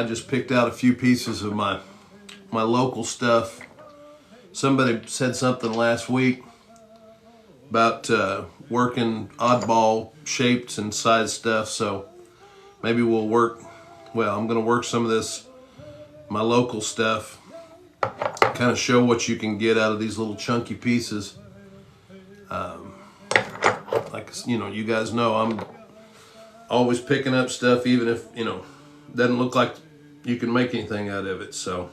I just picked out a few pieces of my local stuff. Somebody said something last week about working oddball shapes and size stuff, so maybe we'll work, well, I'm going to work some of this, my local stuff, kind of show what you can get out of these little chunky pieces. Like, you know, you guys know I'm always picking up stuff, even if, you know, doesn't look like you can make anything out of it. So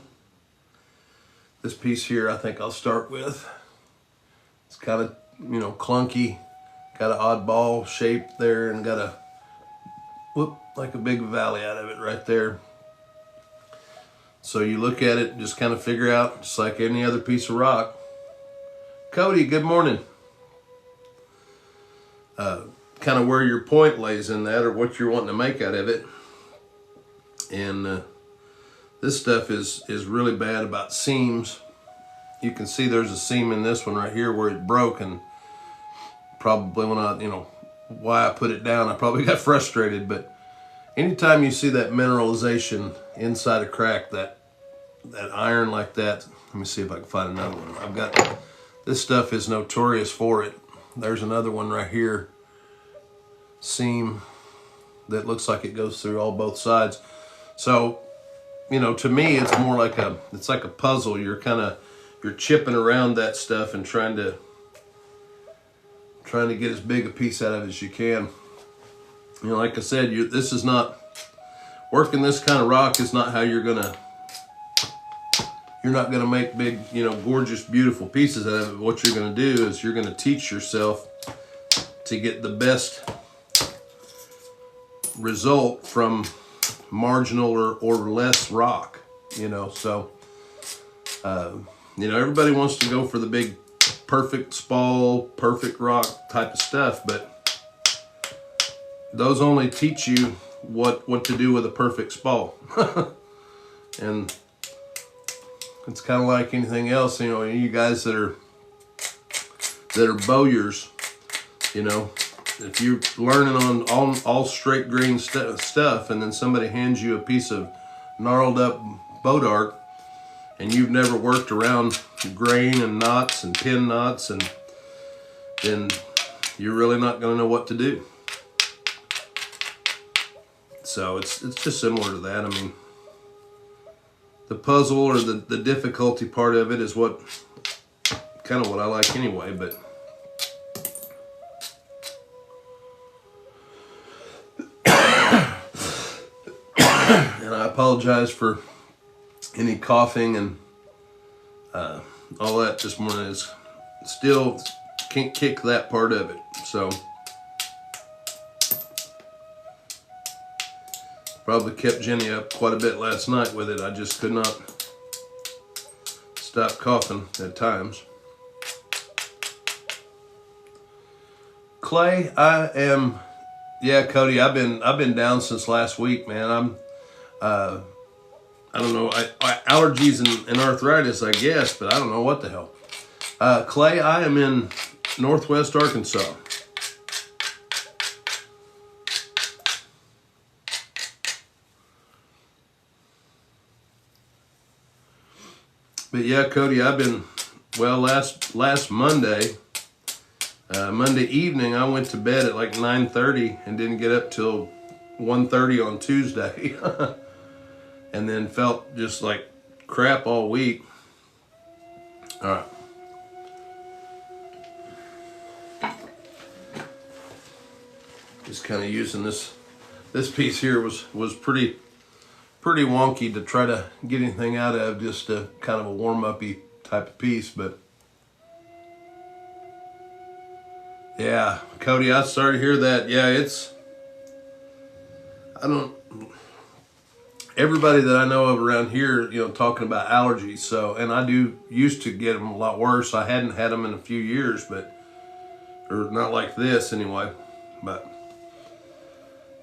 this piece here, I think I'll start with. It's kind of, you know, clunky, got an oddball shape there, and got a like a big valley out of it right there. So you look at it and just kind of figure out, just like any other piece of rock. Cody, good morning. Kind of where your point lays in that, or what you're wanting to make out of it. And this stuff is really bad about seams. You can see there's a seam in this one right here where it broke, and probably when I, you know, why I put it down, I probably got frustrated. But anytime you see that mineralization inside a crack, that iron like that, let me see if I can find another one. I've got, this stuff is notorious for it. There's another one right here, seam that looks like it goes through both sides. So, you know, to me, it's more like it's like a puzzle. You're chipping around that stuff and trying to get as big a piece out of it as you can. You know, like I said, this is not, working this kind of rock is not how you're not gonna make big, you know, gorgeous, beautiful pieces out of it. What you're gonna do is you're gonna teach yourself to get the best result from marginal or less rock, you know. So you know, everybody wants to go for the big perfect spall, perfect rock type of stuff, but those only teach you what to do with a perfect spall. And it's kind of like anything else, you know, you guys that are bowyers, you know, if you're learning on all straight grain stuff, and then somebody hands you a piece of gnarled up bow dart, and you've never worked around grain and knots and pin knots, and then you're really not going to know what to do. So it's just similar to that. I mean, the puzzle or the difficulty part of it is what kind of what I like anyway. But and I apologize for any coughing and all that this morning. Is still can't kick that part of it. So probably kept Jenny up quite a bit last night with it. I just could not stop coughing at times. Clay, yeah, Cody, I've been down since last week, man. I don't know, allergies and arthritis, I guess, but I don't know what the hell. Clay, I am in Northwest Arkansas. But yeah, Cody, I've been, well, last Monday evening, I went to bed at like 9:30 and didn't get up till 1:30 on Tuesday. And then felt just like crap all week. All right. Just kind of using this piece here was pretty wonky to try to get anything out of, just a kind of a warm-uppy type of piece. But yeah, Cody, I'm sorry to hear that. Yeah, everybody that I know of around here, you know, talking about allergies. So, and I used to get them a lot worse. I hadn't had them in a few years, or not like this anyway. But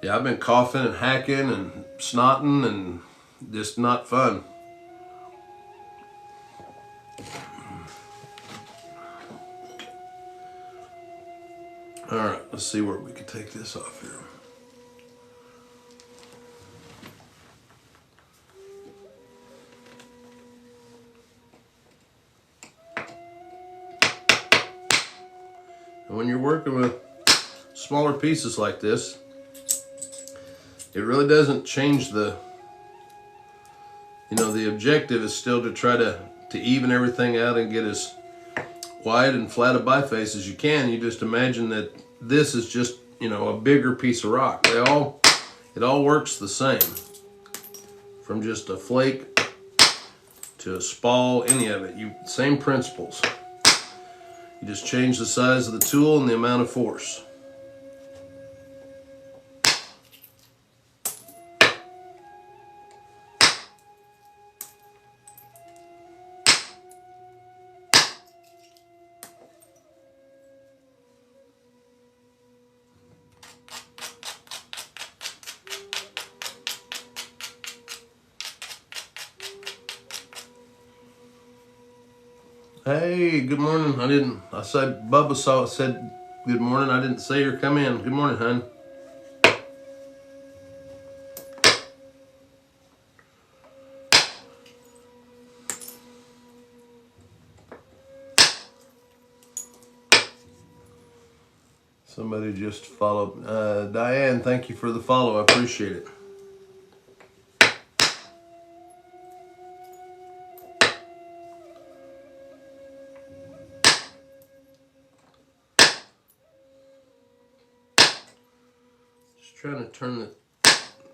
yeah, I've been coughing and hacking and snotting and just not fun. All right, let's see where we can take this off here. And when you're working with smaller pieces like this, it really doesn't change the, the objective is still to try to even everything out and get as wide and flat a biface as you can. You just imagine that this is just, a bigger piece of rock. It all works the same. From just a flake to a spall, any of it, same principles. You just change the size of the tool and the amount of force. Hey, good morning. I said Bubba said good morning. I didn't say her come in. Good morning, hon. Somebody just followed. Diane, thank you for the follow. I appreciate it. Trying to turn it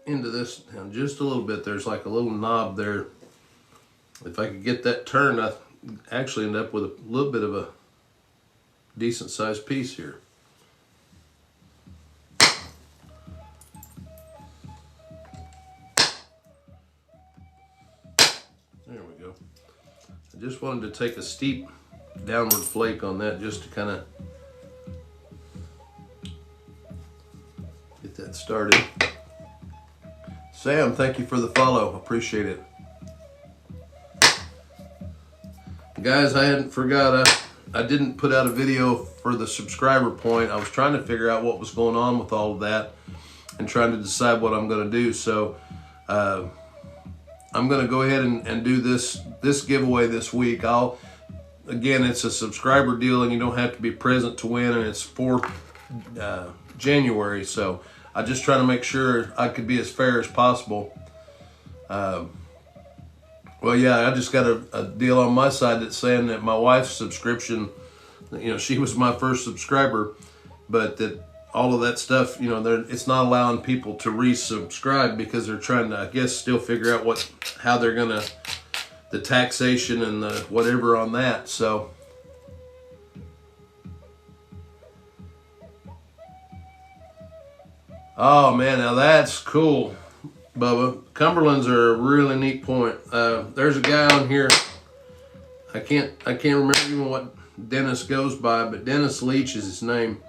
into this down just a little bit. There's like a little knob there. If I could get that turned, I actually end up with a little bit of a decent sized piece here. There we go. I just wanted to take a steep downward flake on that just to kind of get that started. Sam, thank you for the follow. Appreciate it. Guys, I hadn't forgot. I didn't put out a video for the subscriber point. I was trying to figure out what was going on with all of that and trying to decide what I'm going to do. So I'm going to go ahead and do this giveaway this week. Again, it's a subscriber deal and you don't have to be present to win, and it's for January. So I just try to make sure I could be as fair as possible. Well, yeah, I just got a deal on my side that's saying that my wife's subscription, she was my first subscriber, but that all of that stuff, it's not allowing people to resubscribe because they're trying to, I guess, still figure out how they're gonna, the taxation and the whatever on that. So oh man, now that's cool, Bubba. Cumberlands are a really neat point. There's a guy on here. I can't remember even what Dennis goes by, but Dennis Leach is his name.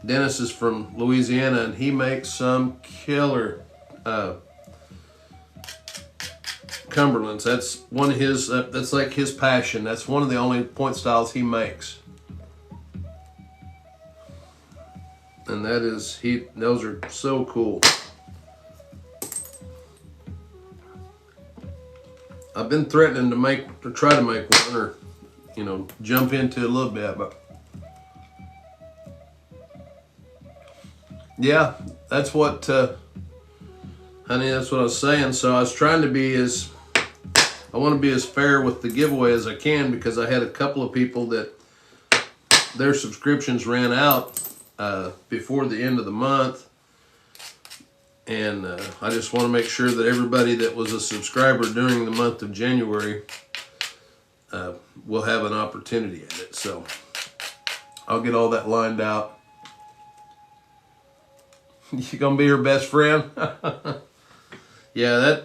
Dennis is from Louisiana, and he makes some killer Cumberlands. That's one of his. That's like his passion. That's one of the only point styles he makes. And that is those are so cool. I've been threatening to try to make one, or jump into a little bit, but yeah, that's what honey, that's what I was saying. So I was trying to I want to be as fair with the giveaway as I can, because I had a couple of people that their subscriptions ran out before the end of the month, and I just want to make sure that everybody that was a subscriber during the month of January will have an opportunity at it. So I'll get all that lined out. You gonna be her best friend? Yeah,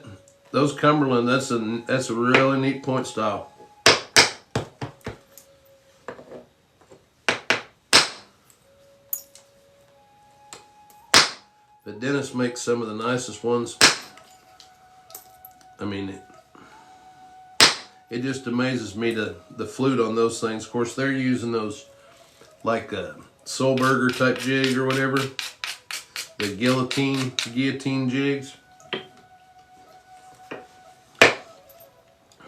those Cumberland, that's a really neat point style. But Dennis makes some of the nicest ones. I mean, it just amazes me the flute on those things. Of course, they're using those like Soulburger type jig or whatever. The guillotine jigs.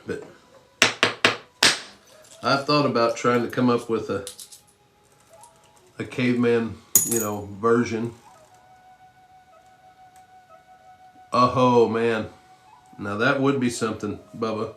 But I've thought about trying to come up with a Caveman, version. Oh man, now that would be something, Bubba.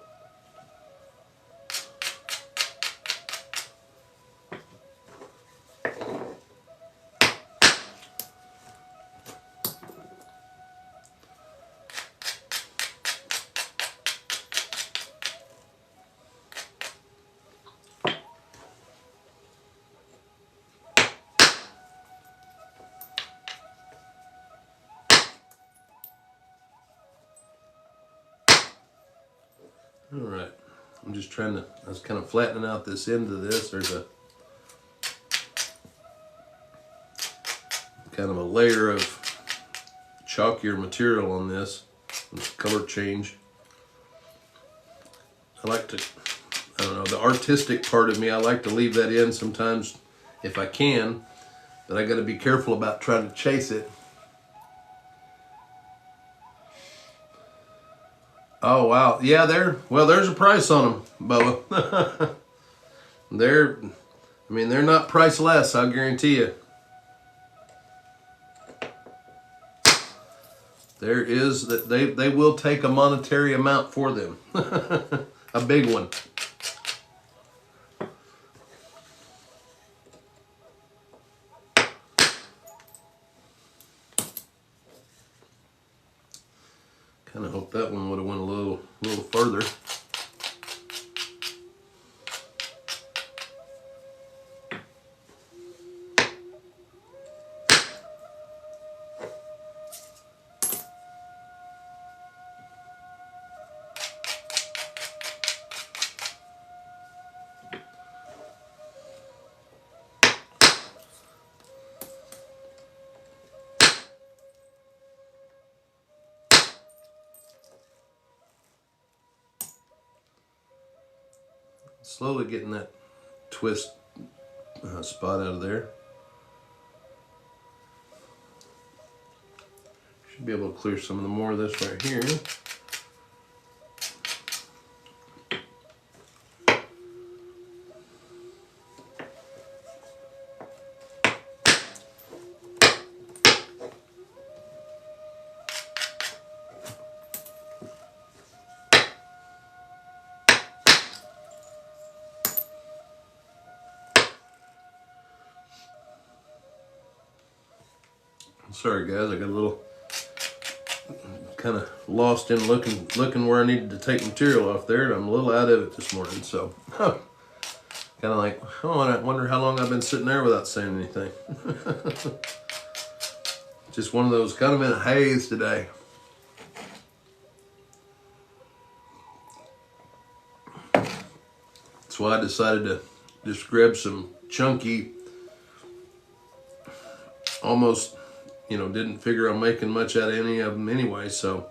All right, I'm just trying to, I was kind of flattening out this end of this. There's a kind of a layer of chalkier material on this. Color change. I like to, I don't know, the artistic part of me, I like to leave that in sometimes if I can, but I got to be careful about trying to chase it. Oh wow, yeah, there's a price on them, Bubba. They're not priceless, I'll guarantee you. There is that they will take a monetary amount for them. A big one. Kind of hope that one would have went a little further. Slowly getting that twist spot out of there. Should be able to clear some of the more of this right here. Sorry guys, I got a little kind of lost in looking where I needed to take material off there, and I'm a little out of it this morning, so kind of like, oh, I wonder how long I've been sitting there without saying anything. Just one of those, kind of in a haze today. That's why I decided to just grab some chunky, almost, didn't figure on making much out of any of them anyway, so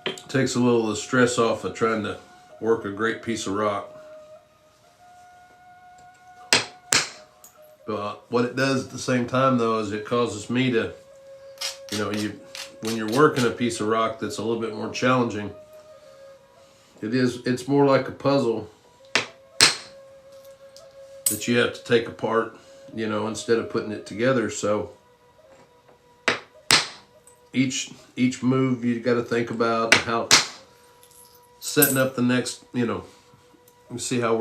it takes a little of the stress off of trying to work a great piece of rock. But what it does at the same time though is it causes me to, when you're working a piece of rock that's a little bit more challenging, it's more like a puzzle that you have to take apart, instead of putting it together. So each move you got to think about how setting up the next, you see how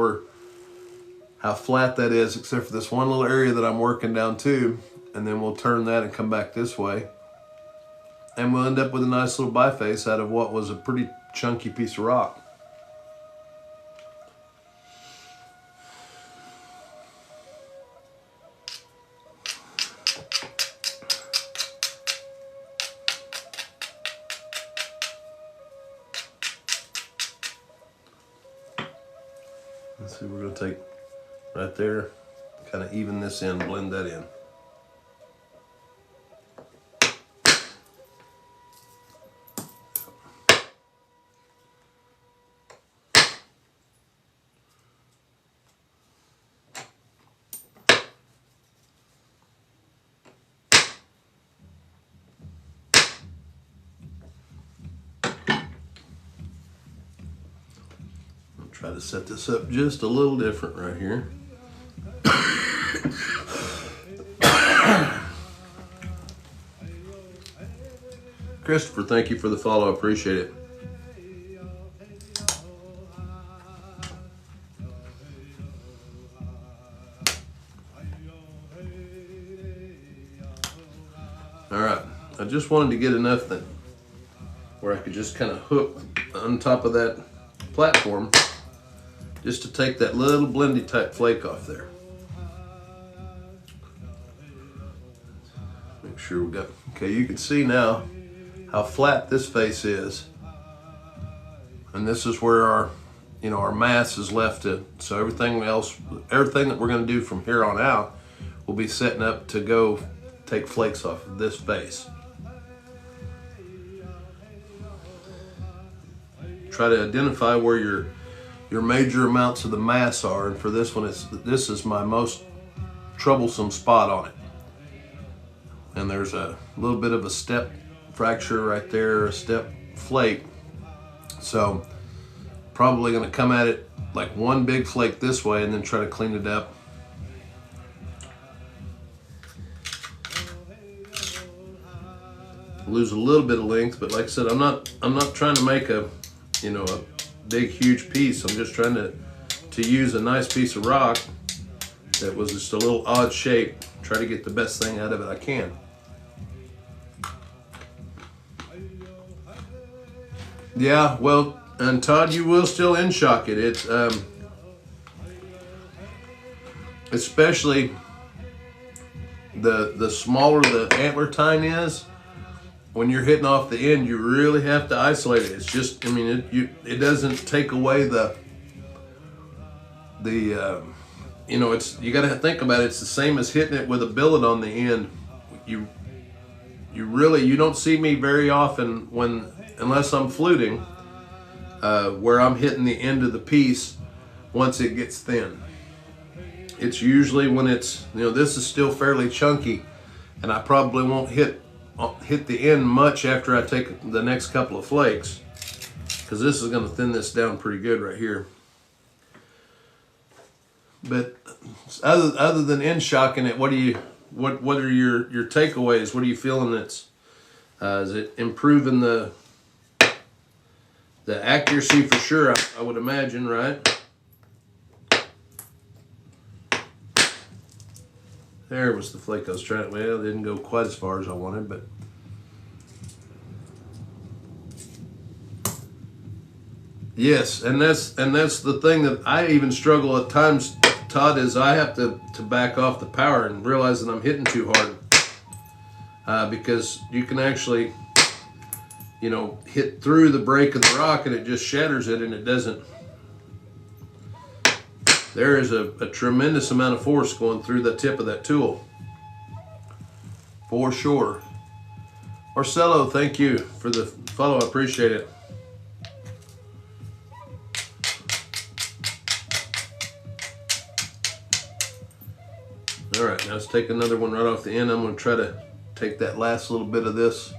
flat that is, except for this one little area that I'm working down to, and then we'll turn that and come back this way, and we'll end up with a nice little biface out of what was a pretty chunky piece of rock. Let's see, we're going to take right there, kind of even this in, blend that in. Try to set this up just a little different right here. Christopher, thank you for the follow. I appreciate it. All right, I just wanted to get enough that where I could just kind of hook on top of that platform just to take that little blendy type flake off there. Make sure we got, okay, you can see now how flat this face is. And this is where our, you know, our mass is left to, so everything that we're gonna do from here on out will be setting up to go take flakes off of this face. Try to identify where your major amounts of the mass are, and for this one, this is my most troublesome spot on it. And there's a little bit of a step fracture right there, a step flake. So probably gonna come at it like one big flake this way and then try to clean it up. Lose a little bit of length, but like I said, I'm not trying to make a, you know, a big huge piece. I'm just trying to use a nice piece of rock that was just a little odd shape, try to get the best thing out of it I can. Yeah, well, and Todd, you will still end shock it. It's especially the smaller the antler tine is, when you're hitting off the end, you really have to isolate it. It's just, I mean, it doesn't take away the you know, it's, you got to think about it. It's the same as hitting it with a billet on the end. You don't see me very often unless I'm fluting, where I'm hitting the end of the piece once it gets thin. It's usually when it's, you know, this is still fairly chunky, and I probably won't hit the end much after I take the next couple of flakes, because this is going to thin this down pretty good right here. But other than end shocking it, what are your takeaways? What are you feeling? Is it improving the accuracy for sure? I would imagine, right? There was the flake I was trying. Well, it didn't go quite as far as I wanted, but yes, and that's the thing that I even struggle at times, Todd, is I have to back off the power and realize that I'm hitting too hard, because you can actually, you know, hit through the break of the rock and it just shatters it, and it doesn't. There is a tremendous amount of force going through the tip of that tool, for sure. Marcelo, thank you for the follow. I appreciate it. All right, now let's take another one right off the end. I'm going to try to take that last little bit of this.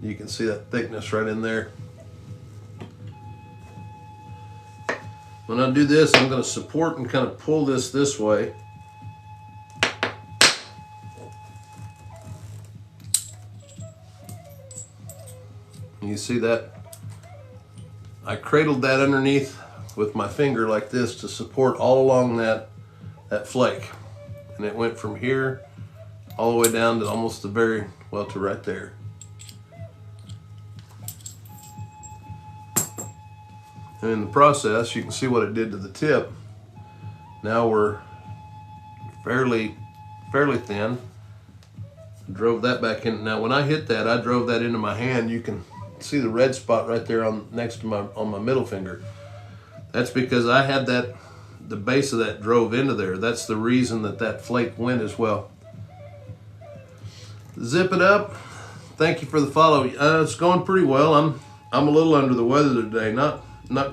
You can see that thickness right in there. When I do this, I'm going to support and kind of pull this way. You see that? I cradled that underneath with my finger like this to support all along that flake. And it went from here all the way down to almost the very, well, to right there. And in the process, you can see what it did to the tip. Now we're fairly thin. I drove that back in. Now when I hit that, I drove that into my hand. You can see the red spot right there on my middle finger. That's because I had the base of that drove into there. That's the reason that flake went as well. Zip it up. Thank you for the follow. It's going pretty well. I'm a little under the weather today. Not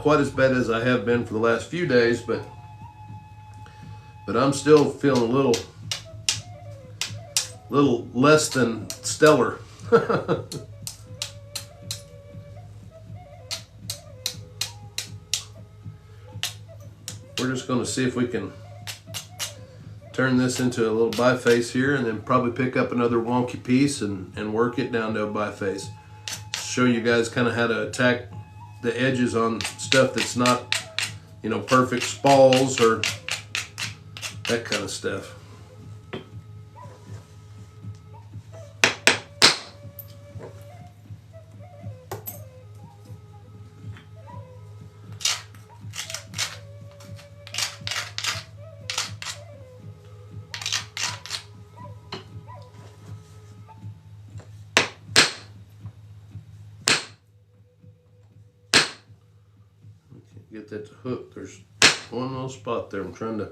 quite as bad as I have been for the last few days, but I'm still feeling a little less than stellar. We're just going to see if we can turn this into a little biface here, and then probably pick up another wonky piece and work it down to a biface. Show you guys kind of how to attack the edges on stuff that's not, you know, perfect spalls or that kind of stuff. Get that to hook. There's one little spot there I'm trying to.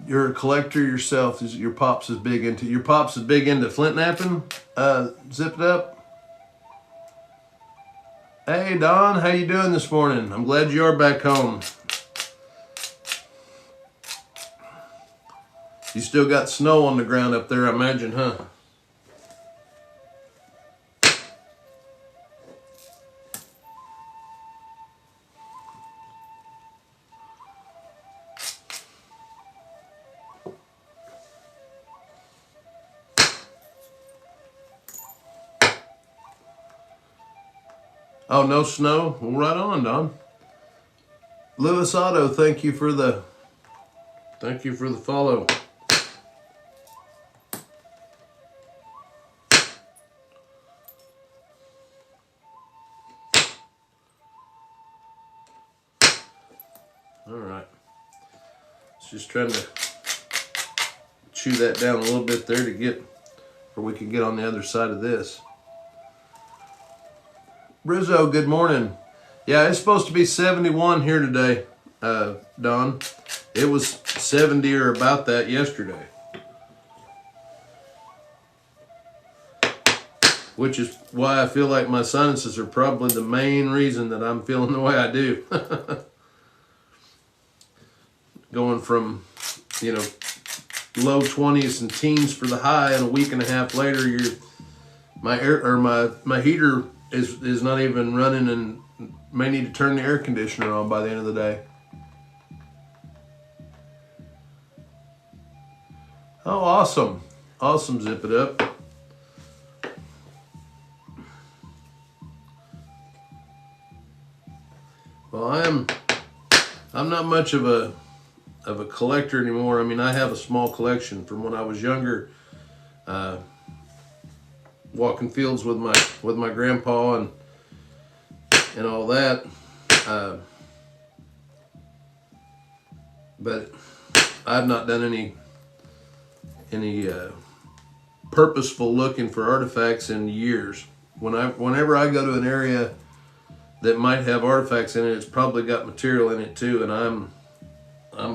You're a collector yourself. Your pops is big into flint knapping. Zip it up. Hey Don, how you doing this morning? I'm glad you are back home. You still got snow on the ground up there, I imagine, huh? Oh, no snow? Well, right on, Don. Lewis Otto, thank you for the follow. All right. Just trying to chew that down a little bit there to get where we can get on the other side of this. Rizzo, good morning. Yeah, it's supposed to be 71 here today, Don. It was 70 or about that yesterday. Which is why I feel like my sinuses are probably the main reason that I'm feeling the way I do. Going from, you know, low 20s and teens for the high, and a week and a half later, my heater is not even running, and may need to turn the air conditioner on by the end of the day. Oh, awesome. Awesome, Zip It Up. Well, I'm not much of a collector anymore. I mean, I have a small collection from when I was younger, walking fields with my grandpa and all that. But I've not done any purposeful looking for artifacts in years. Whenever I go to an area that might have artifacts in it, it's probably got material in it too, and I'm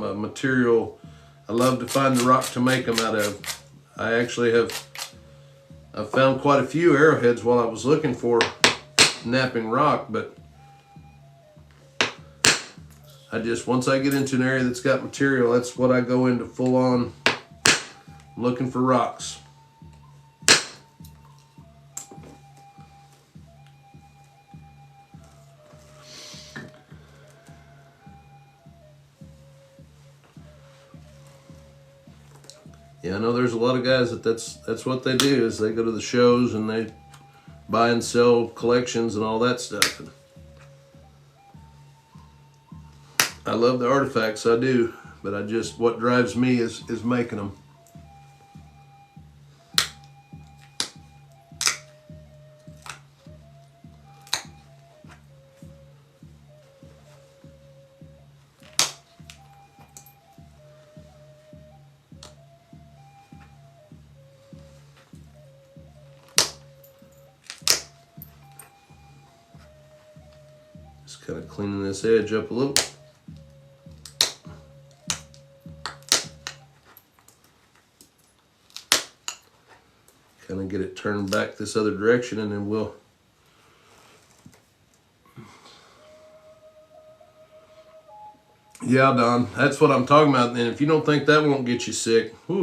a material. I love to find the rock to make them out of. I've found quite a few arrowheads while I was looking for knapping rock, but once I get into an area that's got material, that's what I go into full on looking for rocks. Yeah, I know there's a lot of guys that's what they do, is they go to the shows and they buy and sell collections and all that stuff. And I love the artifacts, I do, but what drives me is making them. Just kind of cleaning this edge up a little. kind of get it turned back this other direction, and then we'll yeah, Don, that's what I'm talking about. And if you don't think that won't get you sick, whew.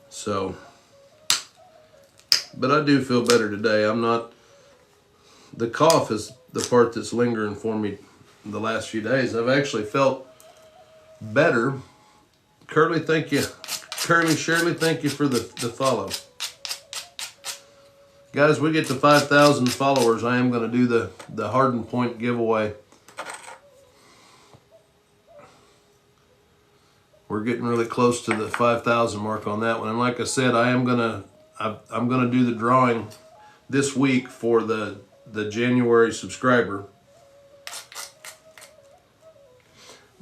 So, but I do feel better today. I'm not, the cough is the part that's lingering for me the last few days. I've actually felt better. Curly, thank you. Curly, Shirley, thank you for the follow. Guys, we get to 5,000 followers. I am going to do the Harden Point giveaway. We're getting really close to the 5,000 mark on that one. And like I said, I'm gonna do the drawing this week for the January subscriber.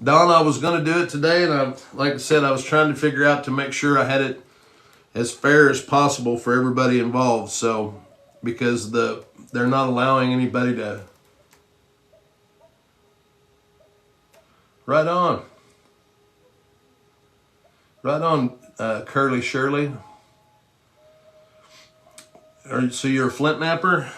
Don, I was gonna do it today, and like I said, I was trying to figure out to make sure I had it as fair as possible for everybody involved. So, because they're not allowing anybody to. Right on. Right on, Curly Shirley. So you're a flint napper?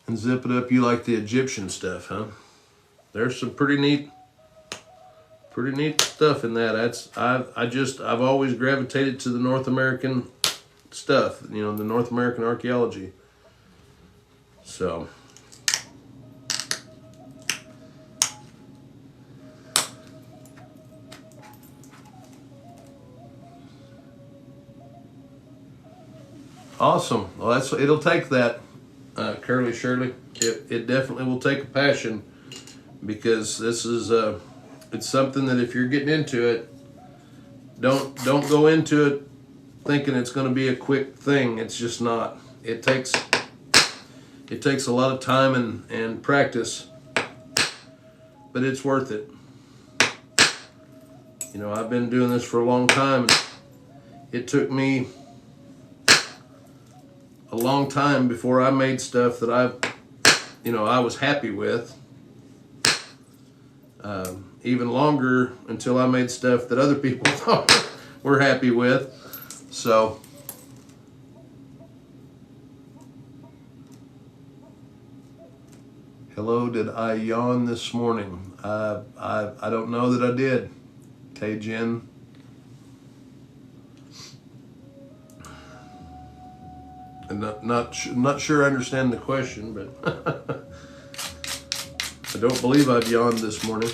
And zip it up, you like the Egyptian stuff, huh? There's some pretty neat stuff in that. I've always gravitated to the North American stuff, the North American archaeology. So. Awesome. Well, it'll take that, Curly Shirley. It definitely will take a passion, because this is it's something that if you're getting into it, don't go into it thinking it's going to be a quick thing. It's just not. It takes a lot of time and practice, but it's worth it. I've been doing this for a long time, and it took me a long time before I made stuff that I was happy with. Even longer until I made stuff that other people thought were happy with. So, hello, did I yawn this morning? I don't know that I did. Tay-Jin. I'm not sure I understand the question, but I don't believe I've yawned this morning.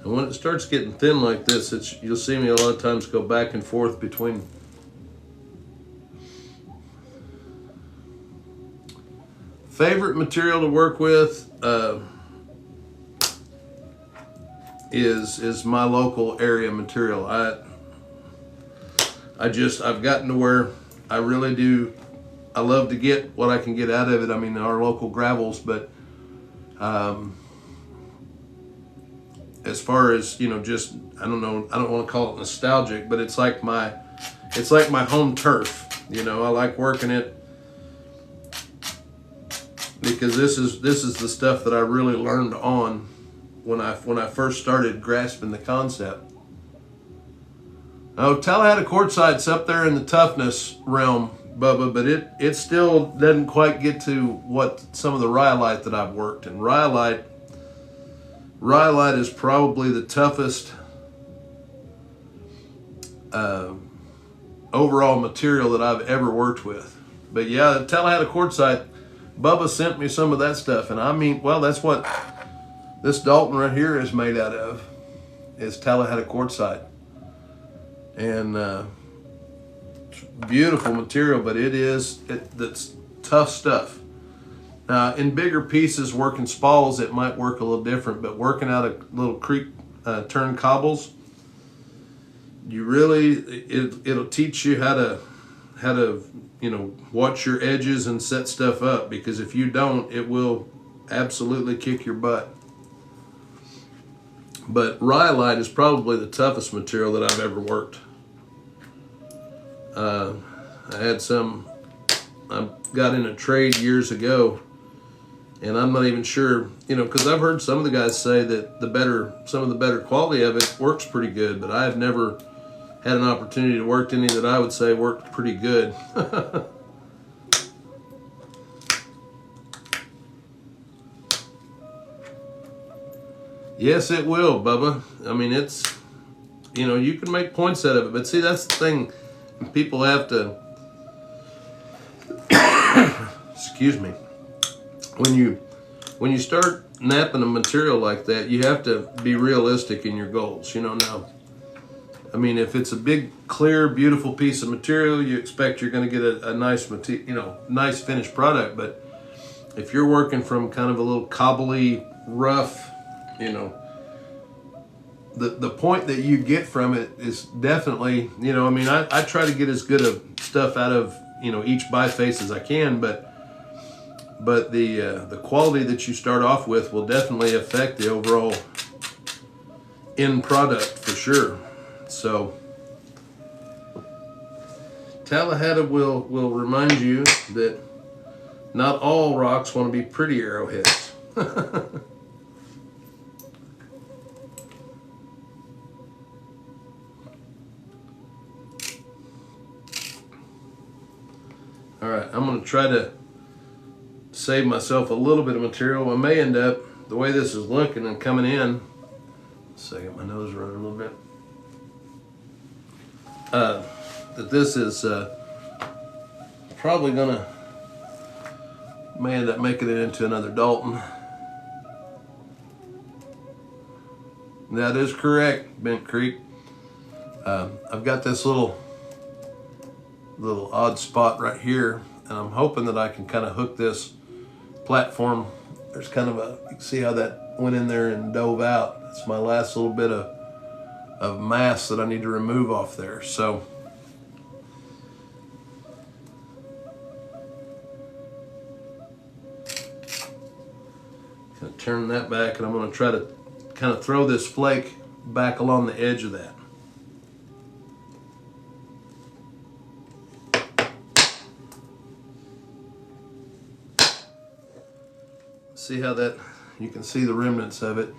And when it starts getting thin like this, you'll see me a lot of times go back and forth between favorite material to work with is my local area material. I've gotten to where I really do. I love to get what I can get out of it. I mean, our local gravels, but as far as just I don't want to call it nostalgic, but it's like my home turf. I like working it because this is the stuff that I really learned on when I first started grasping the concept. Oh, Tallahassee quartzite's up there in the toughness realm, Bubba, but it still doesn't quite get to what some of the rhyolite that I've worked. And rhyolite is probably the toughest overall material that I've ever worked with. But yeah, the Tallahassee quartzite, Bubba sent me some of that stuff, and I mean, well, that's what this Dalton right here is made out of, is Tallahassee quartzite. And it's beautiful material, but that's tough stuff. In bigger pieces, working spalls, it might work a little different, but working out a little creek turn cobbles, you really, it'll teach you how to watch your edges and set stuff up, because if you don't, it will absolutely kick your butt. But rhyolite is probably the toughest material that I've ever worked. I got in a trade years ago, and I'm not even sure, because I've heard some of the guys say that some of the better quality of it works pretty good, but I have never had an opportunity to work any that I would say worked pretty good. Yes, it will, Bubba. I mean, it's, you can make points out of it, but see, that's the thing. People have to, excuse me, when you start napping a material like that, you have to be realistic in your goals. Now, I mean, if it's a big, clear, beautiful piece of material, you expect you're going to get a nice nice finished product. But if you're working from kind of a little cobbly, rough, the point that you get from it is definitely, I try to get as good of stuff out of, each biface as I can, but the quality that you start off with will definitely affect the overall end product for sure. So Tallahassee will remind you that not all rocks want to be pretty arrowheads. All right, I'm going to try to save myself a little bit of material. I may end up, the way this is looking and coming in, second, my nose running a little bit, that this is probably may end up making it into another Dalton. That is correct, Bent Creek. I've got this little odd spot right here, and I'm hoping that I can kind of hook this platform. There's kind of you can see how that went in there and dove out. That's my last little bit of mass that I need to remove off there. So kind of turn that back, and I'm going to try to kind of throw this flake back along the edge of that. See how that, you can see the remnants of it.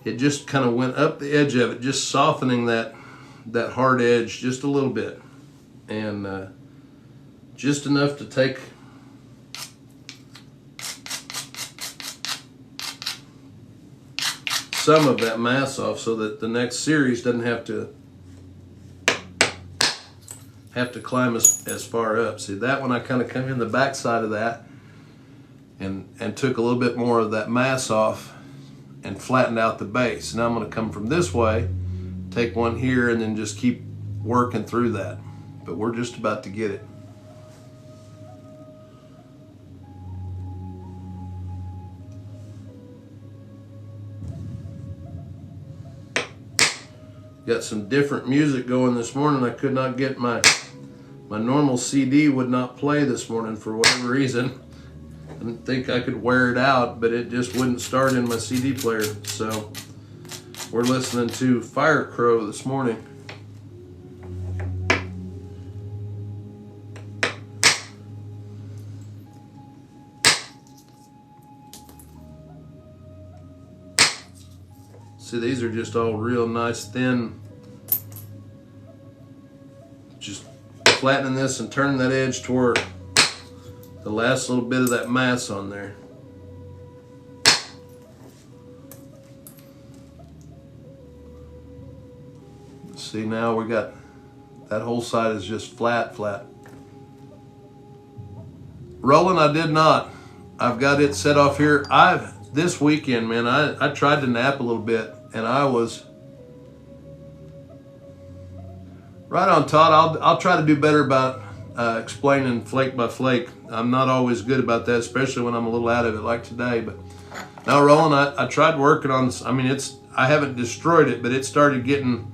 It just kind of went up the edge of it, just softening that hard edge just a little bit, and just enough to take some of that mass off, so that the next series doesn't have to climb as far up. See, that one I kind of come in the back side of that and took a little bit more of that mass off and flattened out the base. Now I'm going to come from this way, take one here, and then just keep working through that. But we're just about to get it. Got some different music going this morning. I could not get my normal CD would not play this morning for whatever reason. I didn't think I could wear it out, but it just wouldn't start in my CD player. So we're listening to Fire Crow this morning. See, these are just all real nice, thin. Just flattening this and turning that edge toward the last little bit of that mass on there. See, now we got that whole side is just flat. Rolling, I did not. I've got it set off here. This weekend, man, I tried to nap a little bit, and I was right on, Todd. I'll try to do better about explaining flake by flake. I'm not always good about that, especially when I'm a little out of it like today. But now, Roland, I tried working on this. I mean, I haven't destroyed it, but it started getting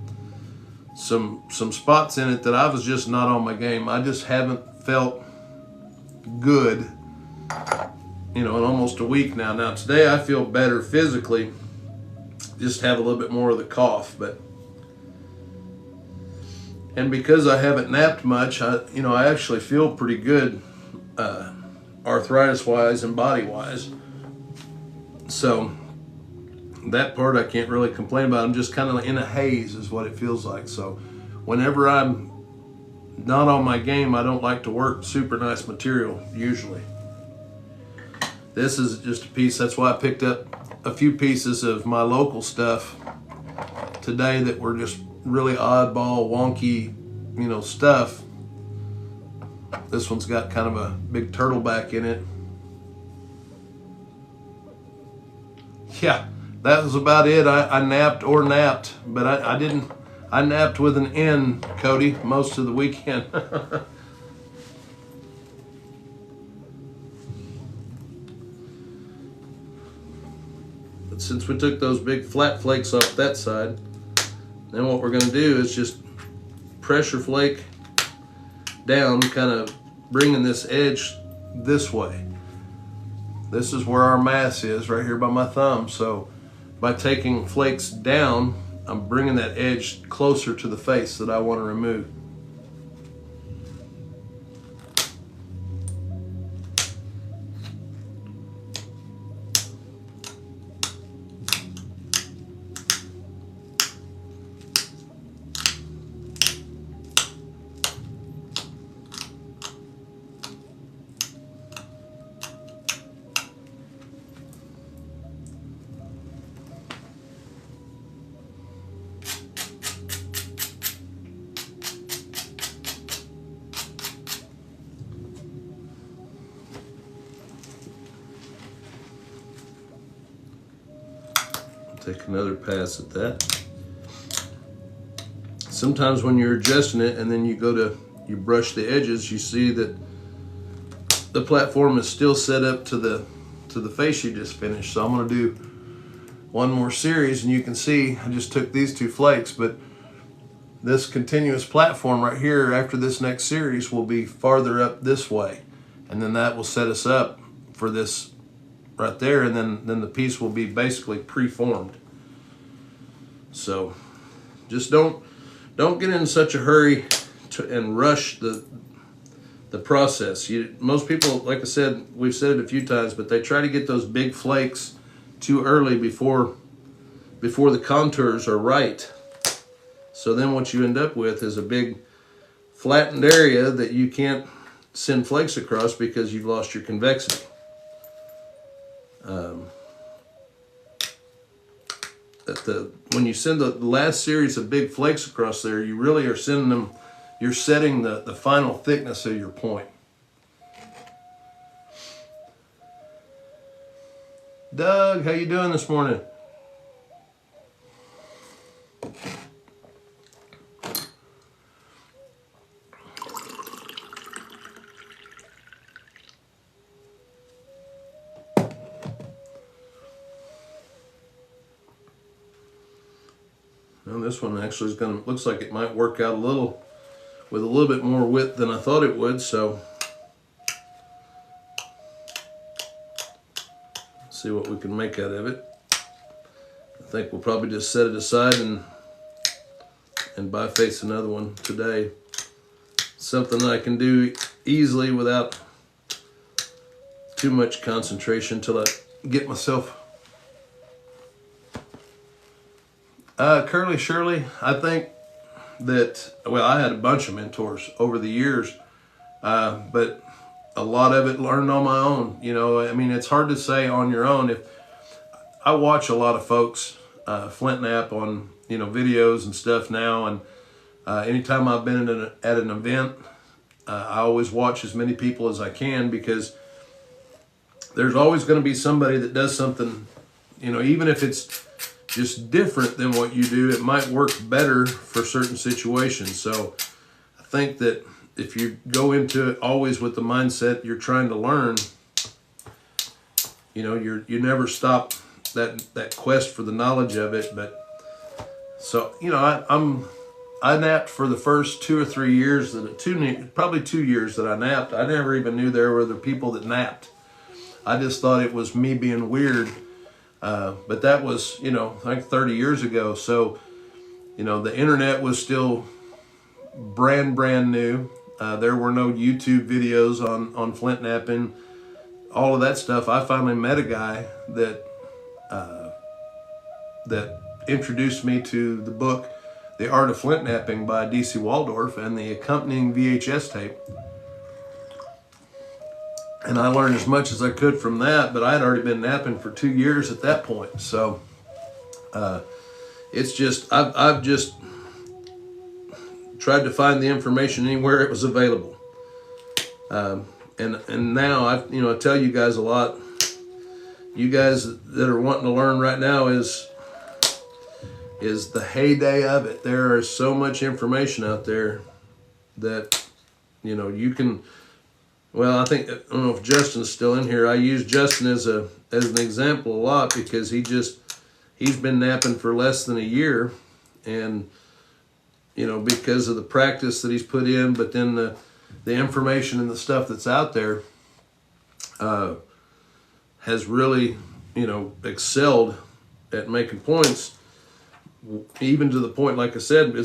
some spots in it that I was just not on my game. I just haven't felt good, in almost a week now. Now today I feel better physically, just have a little bit more of the cough, and because I haven't napped much, I actually feel pretty good, arthritis wise and body wise. So that part I can't really complain about. I'm just kind of in a haze is what it feels like. So whenever I'm not on my game, I don't like to work super nice material usually. This is just a piece. That's why I picked up a few pieces of my local stuff today that were just really oddball, wonky, stuff. This one's got kind of a big turtleback in it. Yeah, that was about it. I napped, but I didn't. I napped with an N, Cody, most of the weekend. But since we took those big flat flakes off that side, then what we're going to do is just pressure flake down, kind of bringing this edge this way. This is where our mass is, right here by my thumb. So by taking flakes down, I'm bringing that edge closer to the face that I want to remove. Take another pass at that. Sometimes when you're adjusting it and then you brush the edges, you see that the platform is still set up to the face you just finished. So I'm going to do one more series, and you can see I just took these two flakes, but this continuous platform right here after this next series will be farther up this way, and then that will set us up for this right there, and then the piece will be basically preformed. So just don't get in such a hurry and rush the process. Most people, like I said, we've said it a few times, but they try to get those big flakes too early before the contours are right. So then what you end up with is a big flattened area that you can't send flakes across because you've lost your convexity. When you send the last series of big flakes across there, you really are sending them, you're setting the final thickness of your point. Doug, how you doing this morning? And this one actually looks like it might work out with a little bit more width than I thought it would, so see what we can make out of it. I think we'll probably just set it aside and biface another one today. Something that I can do easily without too much concentration till I get myself. Curly Shirley, I think that, well, I had a bunch of mentors over the years, but a lot of it learned on my own. I mean, it's hard to say on your own. If I watch a lot of folks flint nap on videos and stuff now, and anytime I've been at an event, I always watch as many people as I can, because there's always going to be somebody that does something, even if it's just different than what you do, it might work better for certain situations. So I think that if you go into it always with the mindset you're trying to learn, you know, you never stop that quest for the knowledge of it. But so, you know, I napped for the first 2 or 3 years probably 2 years that I napped. I never even knew there were other people that napped. I just thought it was me being weird. But that was, you know, like 30 years ago. So, you know, the internet was still brand new. There were no YouTube videos on flint napping, all of that stuff. I finally met a guy that introduced me to the book, The Art of Flint Napping by D.C. Waldorf, and the accompanying VHS tape. And I learned as much as I could from that, but I had already been napping for 2 years at that point. So it's just, I've just tried to find the information anywhere it was available. And now I tell you guys a lot. You guys that are wanting to learn right now is the heyday of it. There is so much information out there that, you know, you can. Well, I don't know if Justin's still in here. I use Justin as an example a lot because he's been napping for less than a year, and you know, because of the practice that he's put in, but then the information and the stuff that's out there has really, you know, excelled at making points, even to the point, like I said,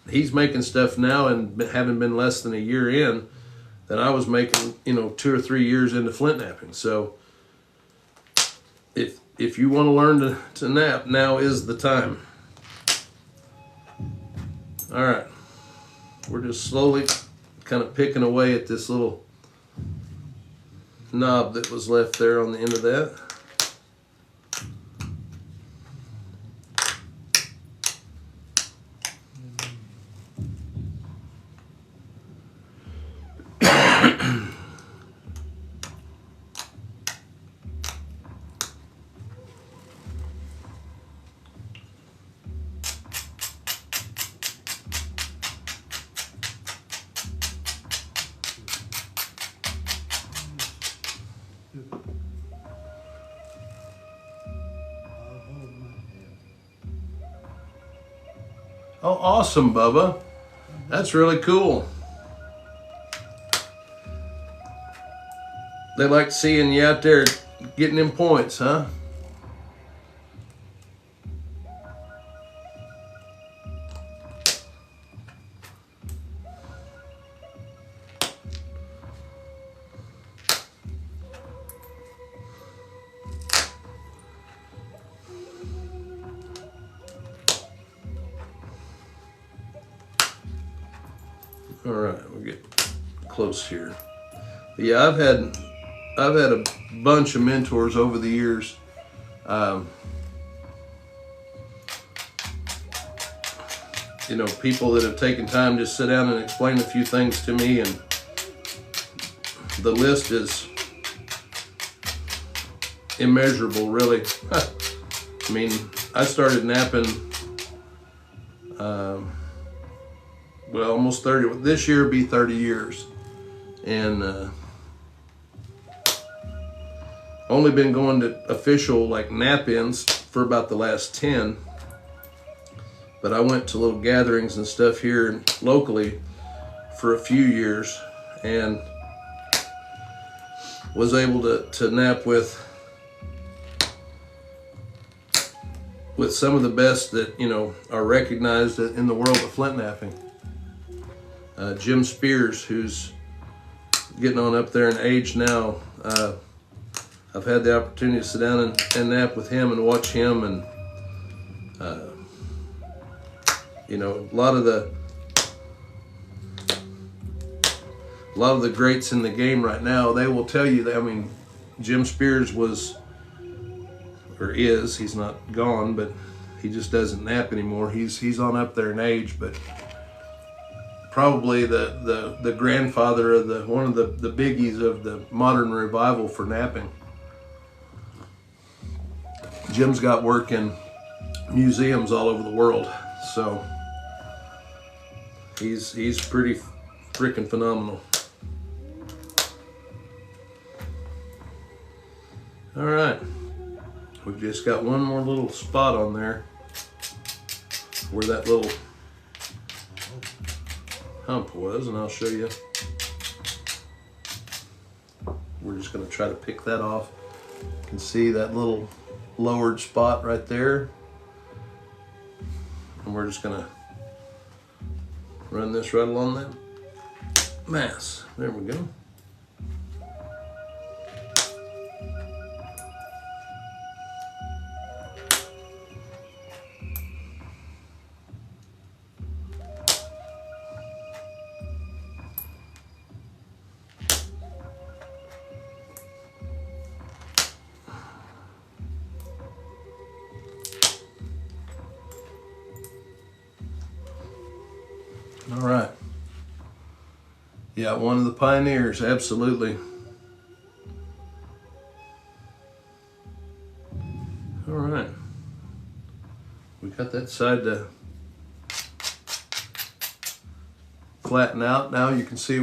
he's making stuff now and having been less than a year in than I was making, you know, 2 or 3 years into flint napping. So if you want to learn to nap, now is the time. All right, we're just slowly kind of picking away at this little knob that was left there on the end of that. Oh, awesome, Bubba. That's really cool. They like seeing you out there getting them points, huh? All right, we'll get close here. But yeah, I've had a bunch of mentors over the years. You know, people that have taken time to sit down and explain a few things to me, and the list is immeasurable, really. I mean, I started napping, well, almost 30. This year will be 30 years. And only been going to official like nap-ins for about the last 10. But I went to little gatherings and stuff here locally for a few years and was able to nap with some of the best that, you know, are recognized in the world of flint napping. Jim Spears, who's getting on up there in age now. I've had the opportunity to sit down and nap with him and watch him, and you know, a lot of the greats in the game right now, they will tell you that, I mean, Jim Spears was, or is, he's not gone, but he just doesn't nap anymore. He's on up there in age, but probably the grandfather of one of the biggies of the modern revival for napping. Jim's got work in museums all over the world, so he's pretty freaking phenomenal. All right, we've just got one more little spot on there where that little hump was, and I'll show you. We're just going to try to pick that off. You can see that little lowered spot right there, and we're just going to run this right along that mass. There we go. All right. Yeah, one of the pioneers, absolutely. All right. We got that side to flatten out. Now you can see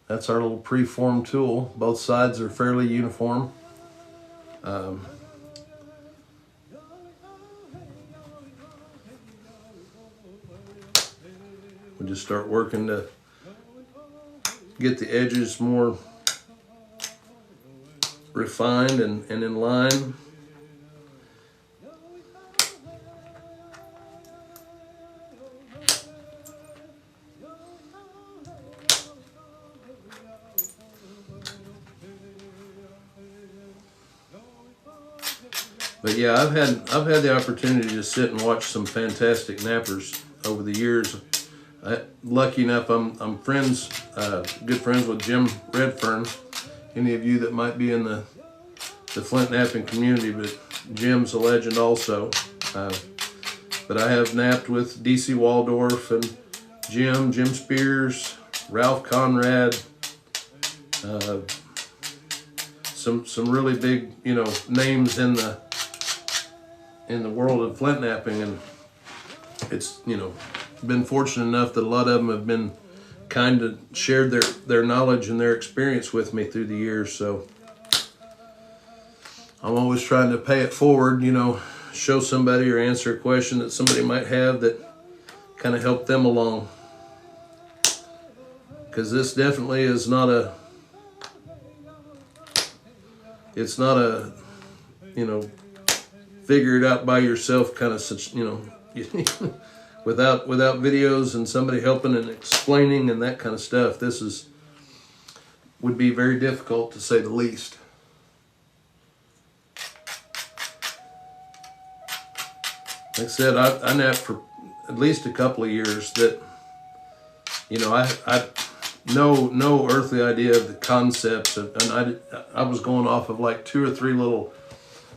that's our little preformed tool. Both sides are fairly uniform. We just start working to get the edges more refined and in line. But yeah, I've had the opportunity to sit and watch some fantastic nappers over the years. Lucky enough, I'm friends, good friends with Jim Redfern. Any of you that might be in the Flint napping community, but Jim's a legend also. But I have napped with DC Waldorf and Jim Spears, Ralph Conrad, some really big names in the world of Flint napping, and it's been fortunate enough that a lot of them have been kind of shared their knowledge and their experience with me through the years. So I'm always trying to pay it forward, show somebody or answer a question that somebody might have that kind of help them along. Because this definitely is not a figure it out by yourself kind of without videos and somebody helping and explaining and that kind of stuff. This would be very difficult, to say the least. Like I said, I napped for at least a couple of years. That I no earthly idea of the concepts, and I was going off of like 2 or 3 little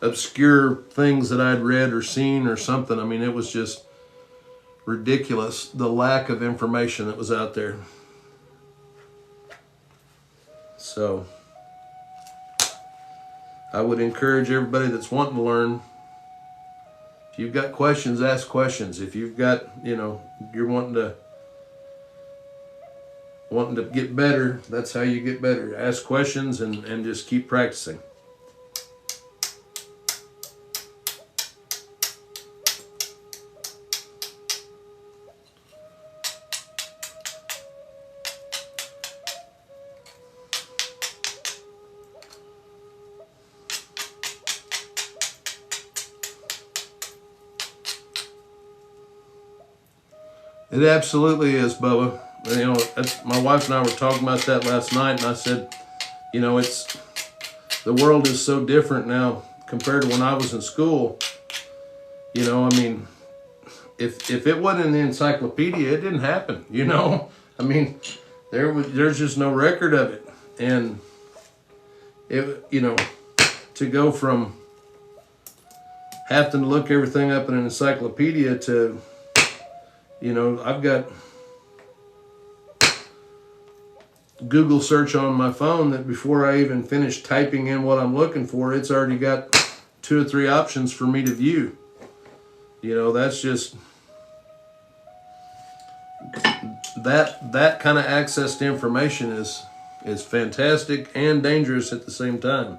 obscure things that I'd read or seen or something. I mean, it was just ridiculous, the lack of information that was out there. So I would encourage everybody that's wanting to learn, if you've got questions, ask questions. If you've got, you're wanting to get better, that's how you get better. Ask questions and just keep practicing. It absolutely is, Bubba. My wife and I were talking about that last night, and I said, the world is so different now compared to when I was in school. I mean, if it wasn't in the encyclopedia, it didn't happen. I mean, there's just no record of it, and to go from having to look everything up in an encyclopedia to I've got Google search on my phone that before I even finish typing in what I'm looking for, it's already got 2 or 3 options for me to that kind of access to information is fantastic and dangerous at the same time.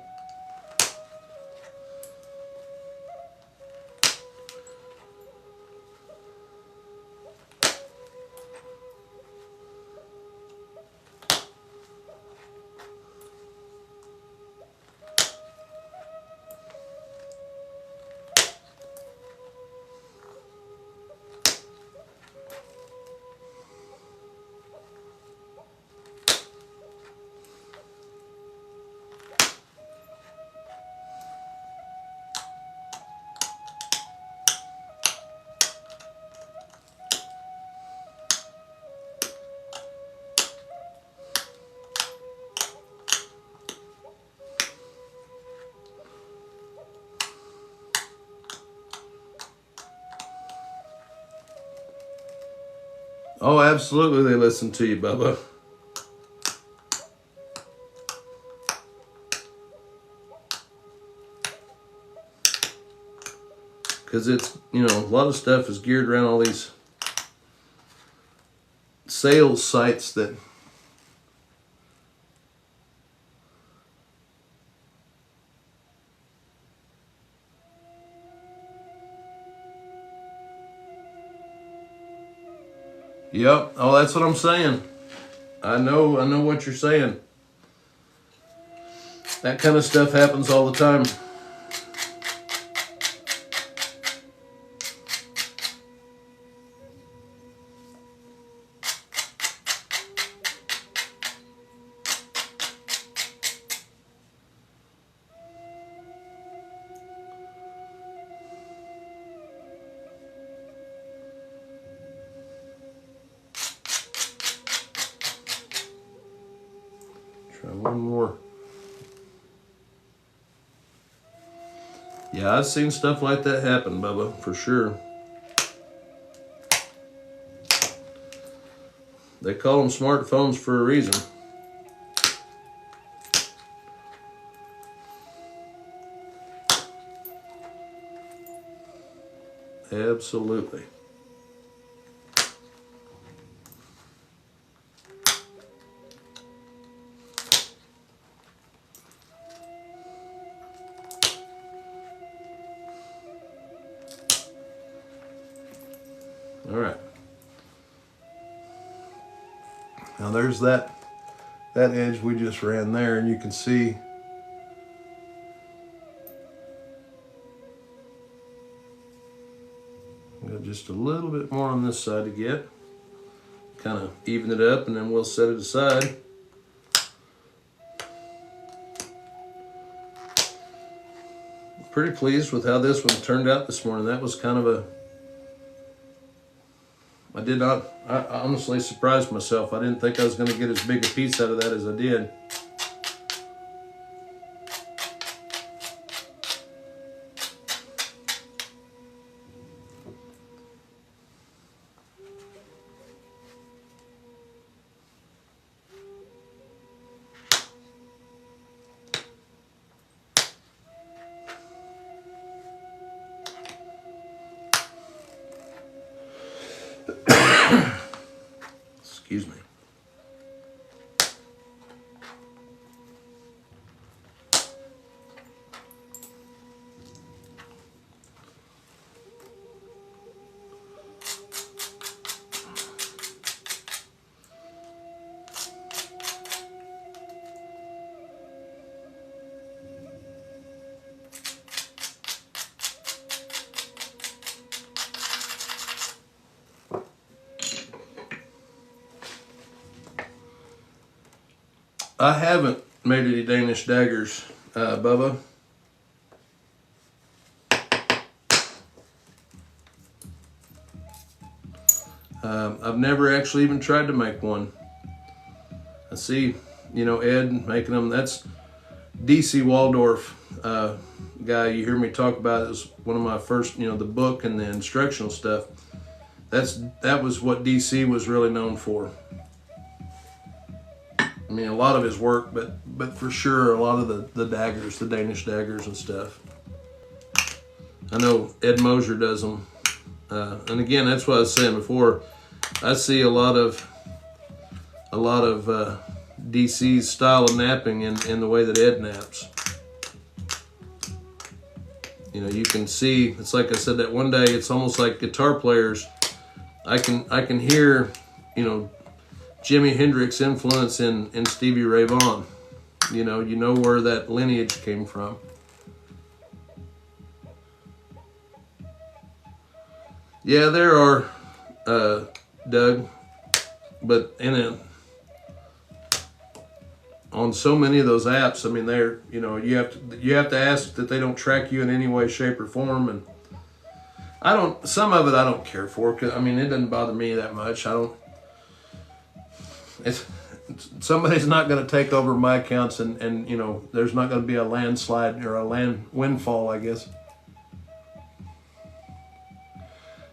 Oh, absolutely they listen to you, Bubba. Because it's, you know, a lot of stuff is geared around all these sales sites that Yep. Oh, that's what I'm saying. I know what you're saying. That kind of stuff happens all the time. Try one more. Yeah, I've seen stuff like that happen, Bubba, for sure. They call them smartphones for a reason. Absolutely. All right. Now there's that edge we just ran there, and you can see got just a little bit more on this side to get. Kind of even it up, and then we'll set it aside. Pretty pleased with how this one turned out this morning. That was kind of a I honestly surprised myself. I didn't think I was going to get as big a piece out of that as I did. Excuse me. I haven't made any Danish daggers, Bubba. I've never actually even tried to make one. I see, you know, Ed making them. That's DC Waldorf guy you hear me talk about. It was one of my first, you know, the book and the instructional stuff. That was what DC was really known for. I mean, a lot of his work, but for sure, a lot of the daggers, the Danish daggers and stuff. I know Ed Mosier does them. And again, that's what I was saying before. I see a lot of a lot of DC's style of napping in the way that Ed naps. You know, you can see, it's like I said that one day, it's almost like guitar players. I can hear, you know, Jimi Hendrix influence in Stevie Ray Vaughan. You know where that lineage came from. Yeah, there are, Doug, but on so many of those apps, I mean, they're, you know, you have to ask that they don't track you in any way, shape, or form. And some of it I don't care for, because I mean, it doesn't bother me that much. Somebody's not going to take over my accounts, and you know, there's not going to be a landslide or a land windfall, I guess.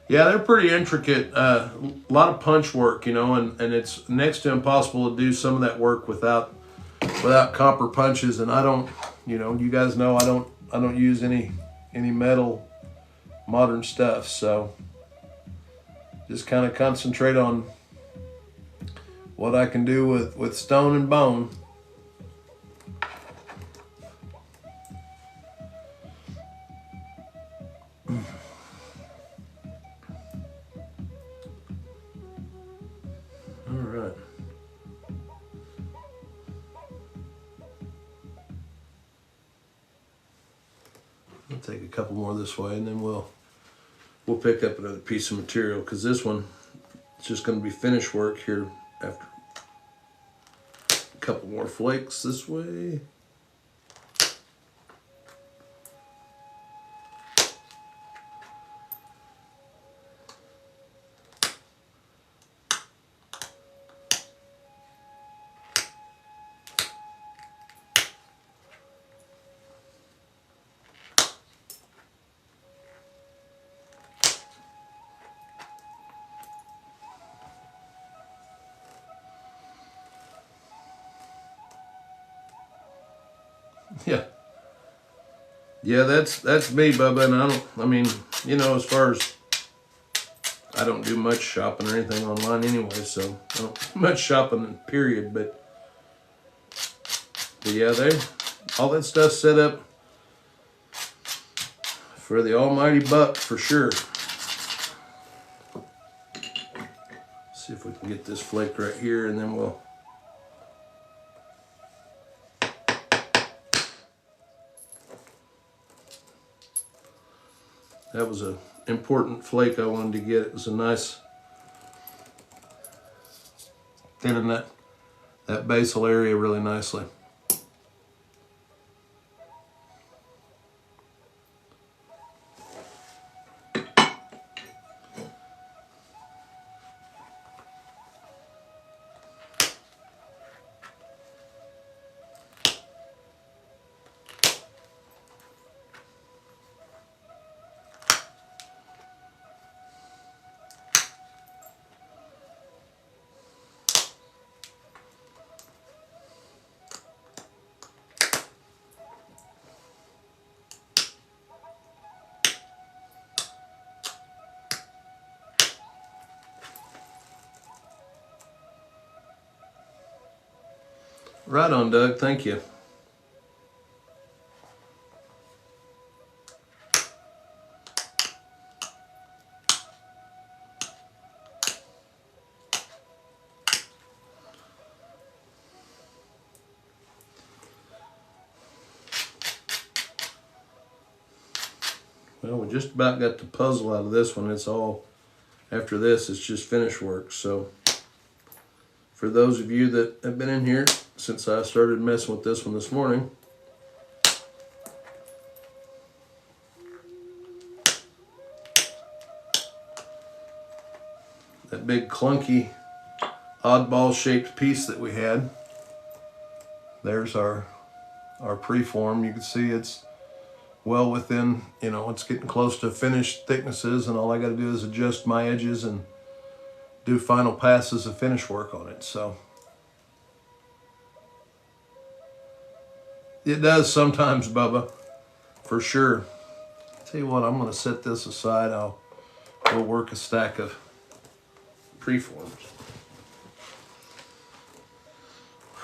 Yeah, they're pretty intricate. A lot of punch work, you know, and it's next to impossible to do some of that work without copper punches. And I don't, you know, you guys know I don't use any metal modern stuff. So just kind of concentrate on what I can do with stone and bone. All right. I'll take a couple more this way, and then we'll pick up another piece of material, because this one, it's just going to be finish work here after a couple more flakes this way. Yeah, that's me, Bubba, and I mean, you know, as far as, I don't do much shopping or anything online anyway, so I don't do much shopping, period, but yeah, all that stuff's set up for the almighty buck, for sure. See if we can get this flake right here, and then we'll... That was an important flake I wanted to get. It was a nice, thinning that basal area really nicely. Right on, Doug. Thank you. Well, we just about got the puzzle out of this one. It's all, after this, it's just finish work. So for those of you that have been in here since I started messing with this one this morning, that big clunky oddball shaped piece that we had, there's our preform. You can see it's well within, you know, it's getting close to finished thicknesses, and all I got to do is adjust my edges and do final passes of finish work on it. So it does sometimes, Bubba, for sure. Tell you what, I'm going to set this aside. We'll work a stack of preforms.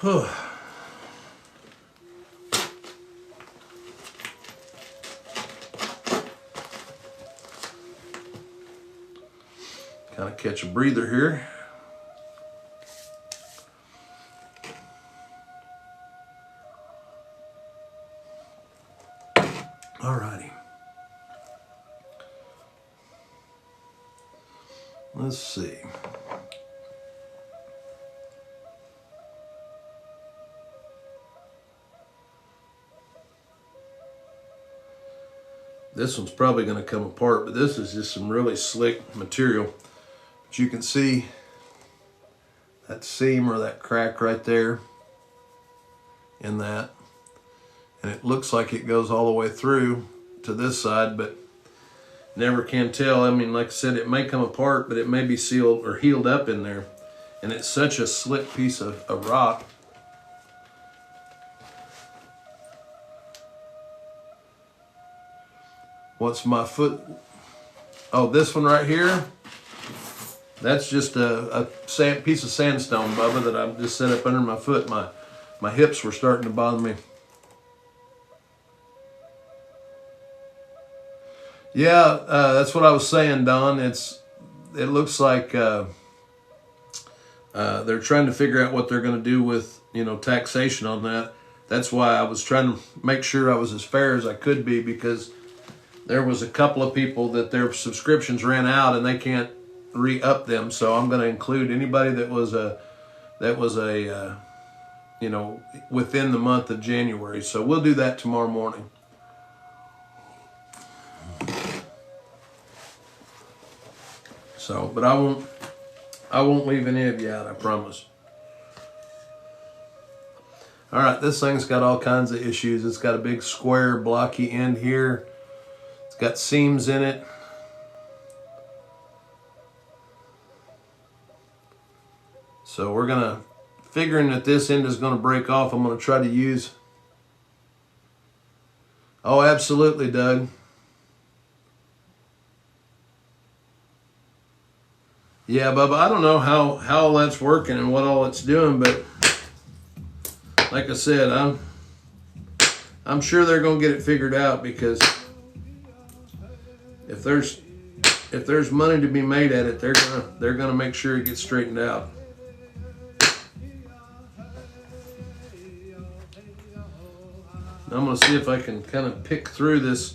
Kind of catch a breather here. Alrighty. Let's see. This one's probably going to come apart, but this is just some really slick material. But you can see that seam or that crack right there in that. And it looks like it goes all the way through to this side, but never can tell. I mean, like I said, it may come apart, but it may be sealed or healed up in there. And it's such a slick piece of rock. What's my foot? Oh, this one right here. That's just a piece of sandstone, Bubba, that I've just set up under my foot. My hips were starting to bother me. Yeah, that's what I was saying, Don. It looks like they're trying to figure out what they're going to do with, taxation on that. That's why I was trying to make sure I was as fair as I could be, because there was a couple of people that their subscriptions ran out and they can't re-up them. So I'm going to include anybody that was within the month of January. So we'll do that tomorrow morning. So, but I won't leave any of you out, I promise. All right, this thing's got all kinds of issues. It's got a big square blocky end here. It's got seams in it. So we're gonna, figuring that this end is gonna break off, I'm gonna try to use, oh, absolutely, Doug. Yeah, Bubba, I don't know how all that's working and what all it's doing, but like I said, I'm sure they're gonna get it figured out, because if there's money to be made at it, they're gonna make sure it gets straightened out. I'm gonna see if I can kind of pick through this,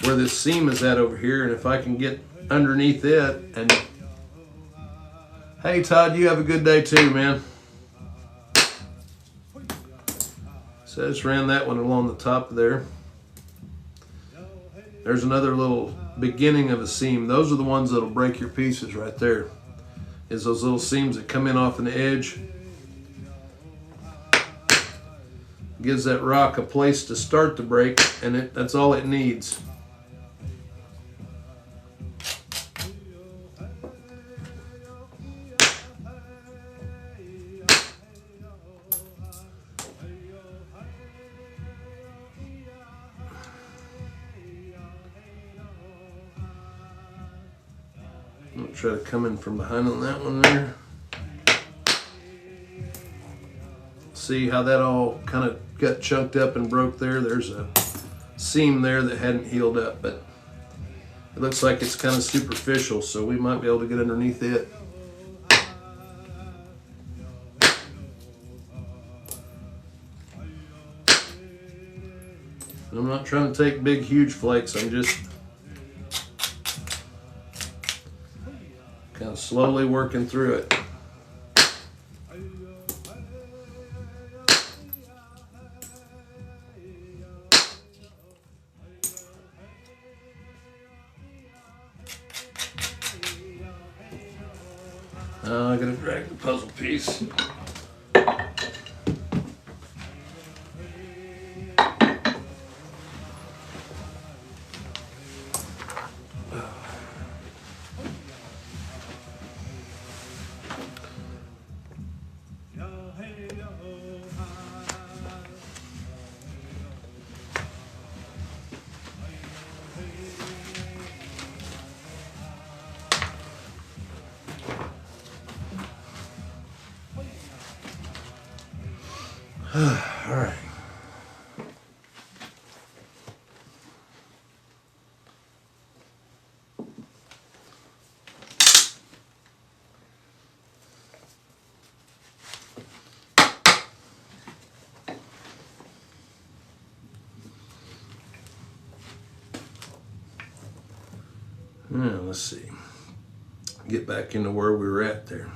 where this seam is at over here, and if I can get underneath it. And hey, Todd, you have a good day too, man. So I just ran that one along the top there. There's another little beginning of a seam. Those are the ones that'll break your pieces right there. Is those little seams that come in off an edge. Gives that rock a place to start to break, and that's all it needs. I'll try to come in from behind on that one there. See how that all kind of got chunked up and broke there? There's a seam there that hadn't healed up, but it looks like it's kind of superficial, so we might be able to get underneath it. And I'm not trying to take big, huge flakes. I'm just kind of slowly working through it. I gotta drag the puzzle piece. All right. Now, let's see. Get back into where we were at there.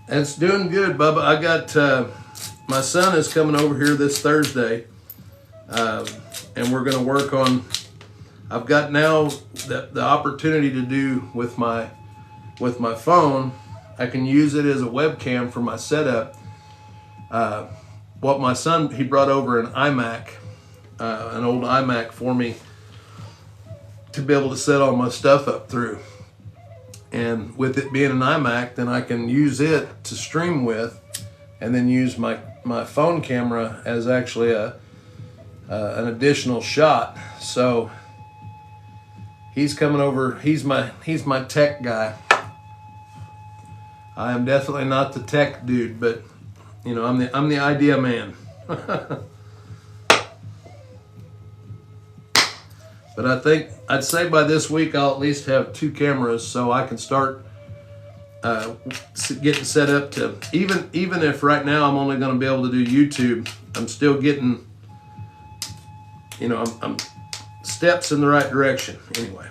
It's doing good, Bubba. I got my son is coming over here this Thursday, and we're going to work on. I've got now the opportunity to do with my phone. I can use it as a webcam for my setup. What my son, he brought over an iMac, an old iMac for me to be able to set all my stuff up through. And with it being an iMac, then I can use it to stream with, and then use my phone camera as actually an additional shot. So he's coming over. He's my tech guy. I am definitely not the tech dude, but you know, I'm the idea man. But I think I'd say by this week I'll at least have 2 cameras, so I can start getting set up to even if right now I'm only going to be able to do YouTube, I'm still getting, you know, I'm steps in the right direction anyway.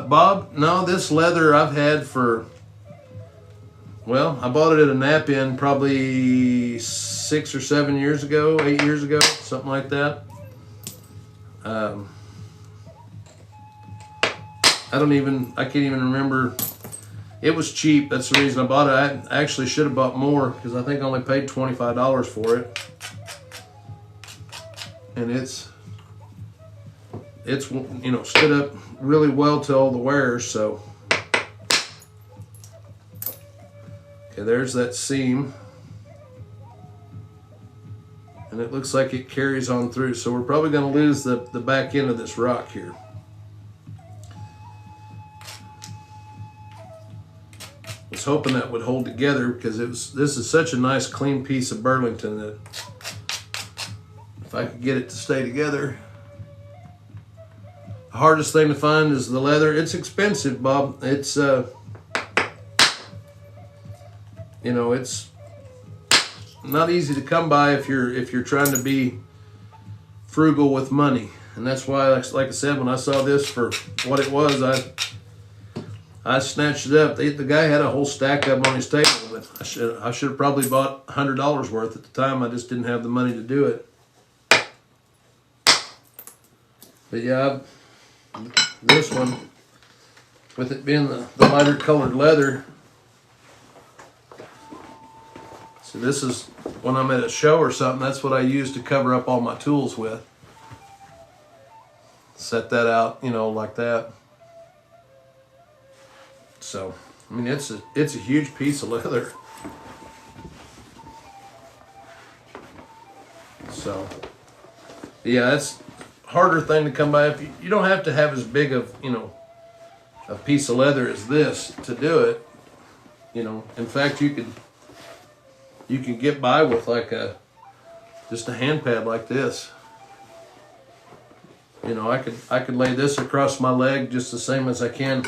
Bob, no, this leather I've had for, well, I bought it at a nap-in probably 6 or 7 years ago, 8 years ago, something like that. I can't even remember. It was cheap. That's the reason I bought it. I actually should have bought more because I think I only paid $25 for it. And it's you know, stood up really well to all the wears. So okay, there's that seam, and it looks like it carries on through, so we're probably going to lose the back end of this rock here. I was hoping that would hold together because this is such a nice clean piece of Burlington that if I could get it to stay together. The hardest thing to find is the leather. It's expensive, Bob. It's you know, it's not easy to come by if you're trying to be frugal with money. And that's why, like I said, when I saw this for what it was, I snatched it up. The guy had a whole stack of them on his table, but I should have probably bought $100 worth at the time. I just didn't have the money to do it. But yeah, this one, with it being the lighter colored leather, so this is when I'm at a show or something, that's what I use to cover up all my tools with. Set that out, you know, like that. So, I mean, it's a huge piece of leather. So, yeah, it's harder thing to come by. If you don't have to have as big of, you know, a piece of leather as this to do it. You know, in fact, you can get by with like just a hand pad like this. You know, I could lay this across my leg just the same as I can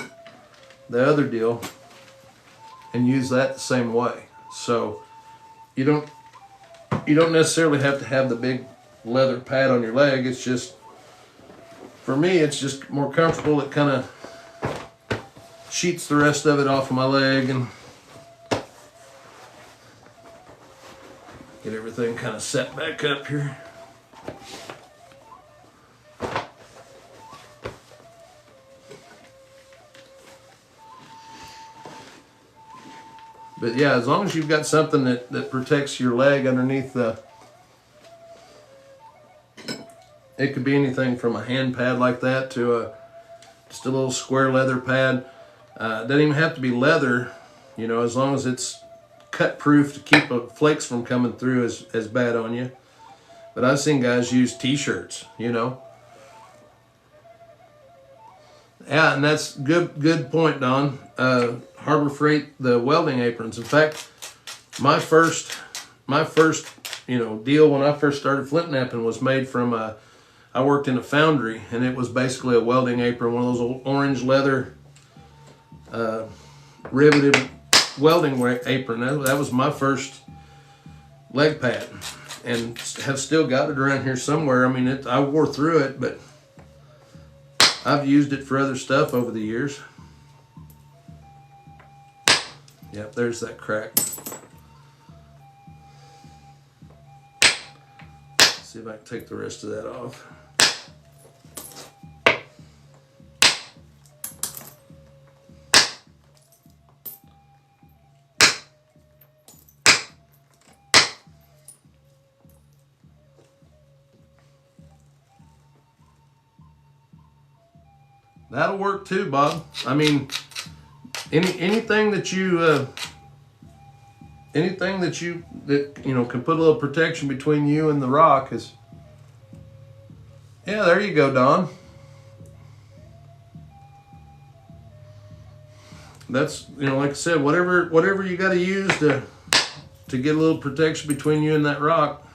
the other deal and use that the same way. So you don't necessarily have to have the big leather pad on your leg. It's just, for me, it's just more comfortable. It kind of sheets the rest of it off of my leg and get everything kind of set back up here. But yeah, as long as you've got something that protects your leg underneath the, it could be anything from a hand pad like that to Just a little square leather pad. Doesn't even have to be leather, you know, as long as it's cut proof to keep flakes from coming through as bad on you. But I've seen guys use t-shirts, you know. Yeah, and that's good point, Don. Harbor Freight, the welding aprons. In fact, my first deal when I first started flint knapping was made from I worked in a foundry, and it was basically a welding apron, one of those old orange leather riveted welding apron. That was my first leg pad, and have still got it around here somewhere. I mean, I wore through it, but I've used it for other stuff over the years. Yep, there's that crack. See if I can take the rest of that off. That'll work too, Bob. I mean, anything that you can put a little protection between you and the rock is. Yeah, there you go, Don. That's, like I said, whatever you got to use to get a little protection between you and that rock.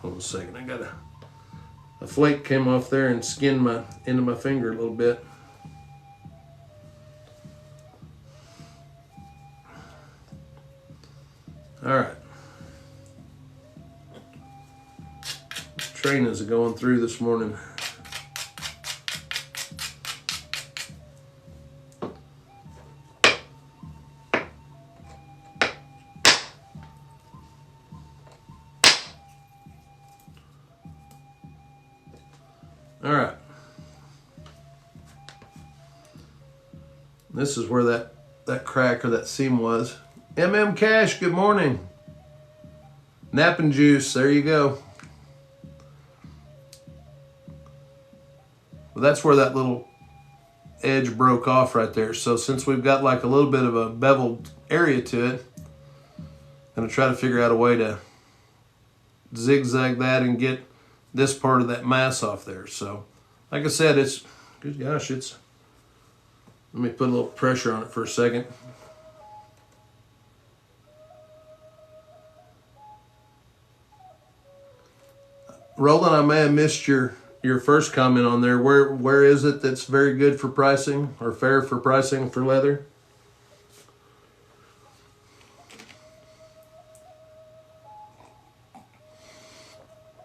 Hold on a second, I got a flake came off there and skinned into my finger a little bit. All right. This train is going through this morning. All right. This is where that crack or that seam was. Cash, good morning. Napping juice, there you go. Well, that's where that little edge broke off right there. So since we've got like a little bit of a beveled area to it, I'm gonna try to figure out a way to zigzag that and get this part of that mass off there. So like I said, good gosh, let me put a little pressure on it for a second. Roland, I may have missed your first comment on there. Where is it that's very good for pricing or fair for pricing for leather?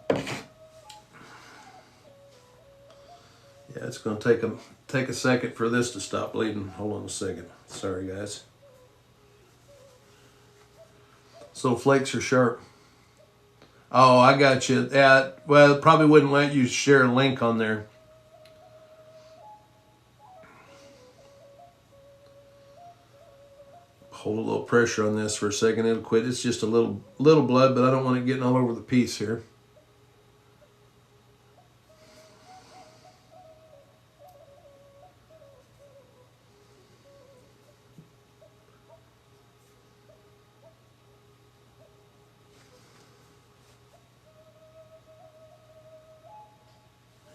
Yeah, it's going to take a second for this to stop bleeding. Hold on a second. Sorry, guys. So flakes are sharp. Oh, I got you. Yeah, well, it probably wouldn't let you share a link on there. Hold a little pressure on this for a second. It'll quit. It's just a little blood, but I don't want it getting all over the piece here.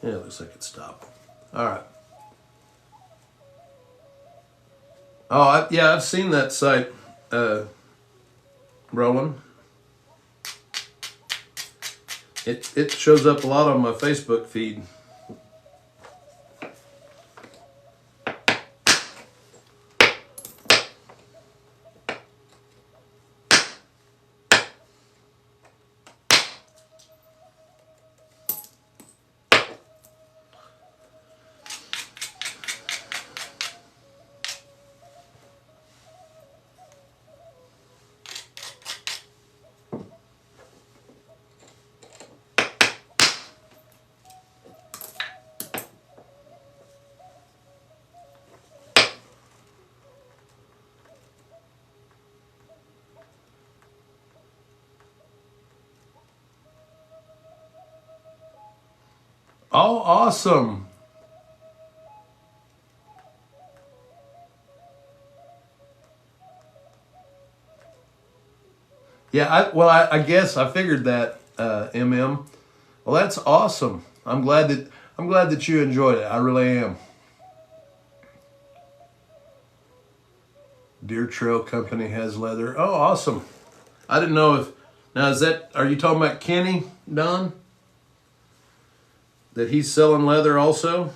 Yeah, it looks like it stopped. All right. Oh, yeah, I've seen that site, Roland. It shows up a lot on my Facebook feed. Oh, awesome. Yeah, I guess I figured that, MM. Well, that's awesome. I'm glad that you enjoyed it. I really am. Deer Trail Company has leather. Oh, awesome. I didn't know if now are you talking about Kenny, Don? That he's selling leather also?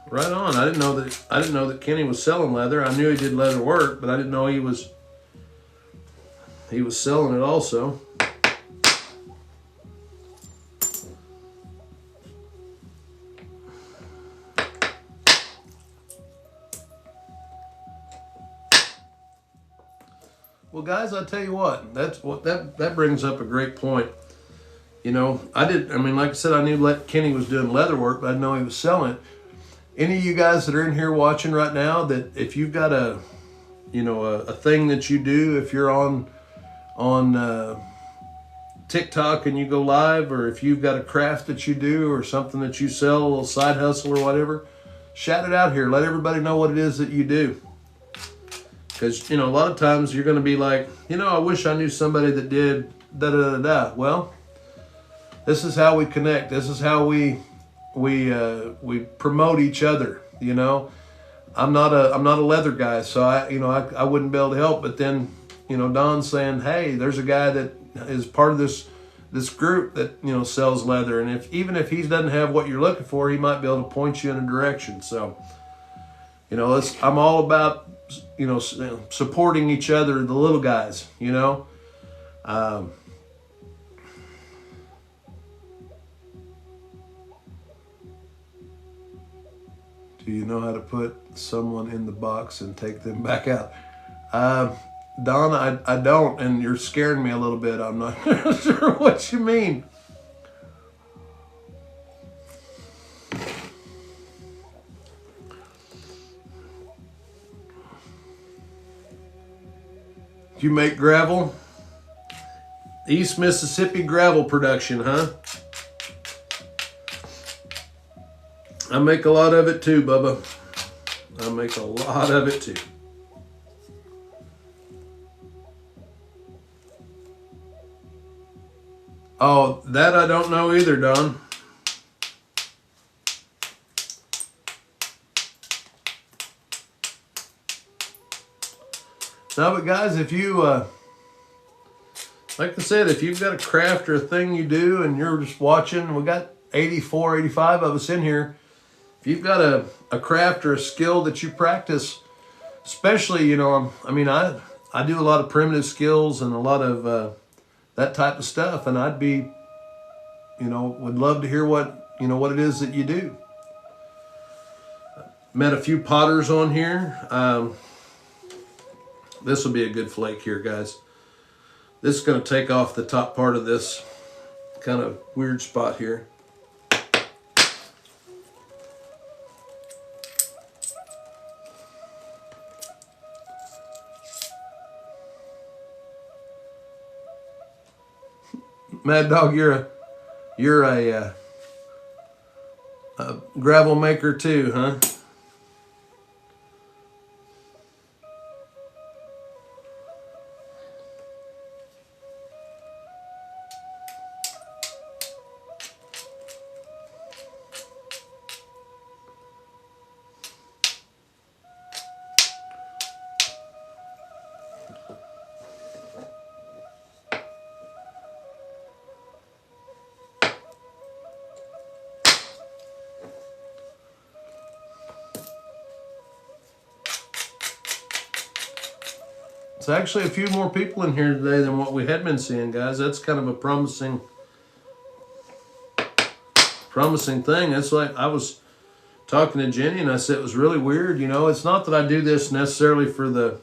Right on. I didn't know that Kenny was selling leather. I knew he did leather work, but I didn't know he was selling it also. Well, guys, I tell you what, that brings up a great point. You know, like I said, I knew Kenny was doing leather work, but I didn't know he was selling it. Any of you guys that are in here watching right now, that if you've got a thing that you do, if you're on TikTok and you go live, or if you've got a craft that you do or something that you sell, a little side hustle or whatever, shout it out here. Let everybody know what it is that you do. Because, a lot of times you're going to be like, I wish I knew somebody that did da-da-da-da. Well, this is how we connect. This is how we promote each other. I'm not a leather guy, so I wouldn't be able to help. But then, Don's saying, hey, there's a guy that is part of this group that sells leather, and even if he doesn't have what you're looking for, he might be able to point you in a direction. So, I'm all about supporting each other, the little guys. Do you know how to put someone in the box and take them back out? Don, I don't, and you're scaring me a little bit. I'm not sure what you mean. You make gravel? East Mississippi gravel production, huh? I make a lot of it too, Bubba. I make a lot of it too. Oh, that I don't know either, Don. No, but guys, if you, like I said, if you've got a craft or a thing you do and you're just watching, we got 84, 85 of us in here. If you've got a craft or a skill that you practice, especially, I do a lot of primitive skills and a lot of that type of stuff, and I'd be, would love to hear what it is that you do. Met a few potters on here. This will be a good flake here, guys. This is going to take off the top part of this kind of weird spot here. Mad Dog, you're a gravel maker too, huh? It's actually a few more people in here today than what we had been seeing, guys. That's kind of a promising thing. It's like I was talking to Jenny and I said it was really weird. It's not that I do this necessarily for the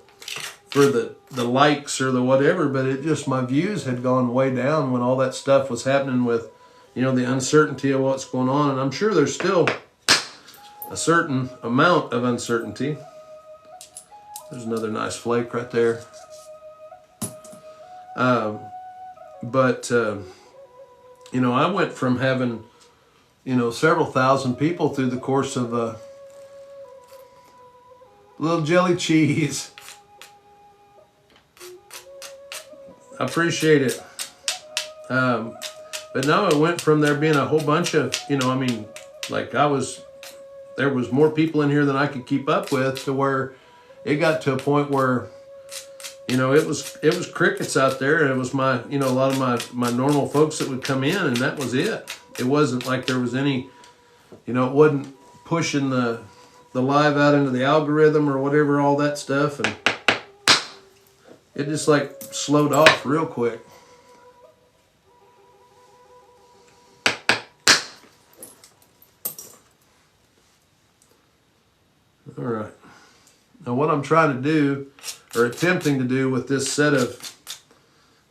likes or the whatever, but it just, my views had gone way down when all that stuff was happening with, the uncertainty of what's going on. And I'm sure there's still a certain amount of uncertainty. There's another nice flake right there. But you know, I went from having, you know, several thousand people through the course of a little jelly cheese. I appreciate it. But no, it went from there being a whole bunch of, you know, I mean, like there was more people in here than I could keep up with, to where it got to a point where, you know, it was crickets out there, and it was my, you know, a lot of my normal folks that would come in, and that was it. It wasn't like there was any, you know, it wasn't pushing the live out into the algorithm or whatever, all that stuff, and it just like slowed off real quick. All right. Now what I'm trying to do, or attempting to do, with this set of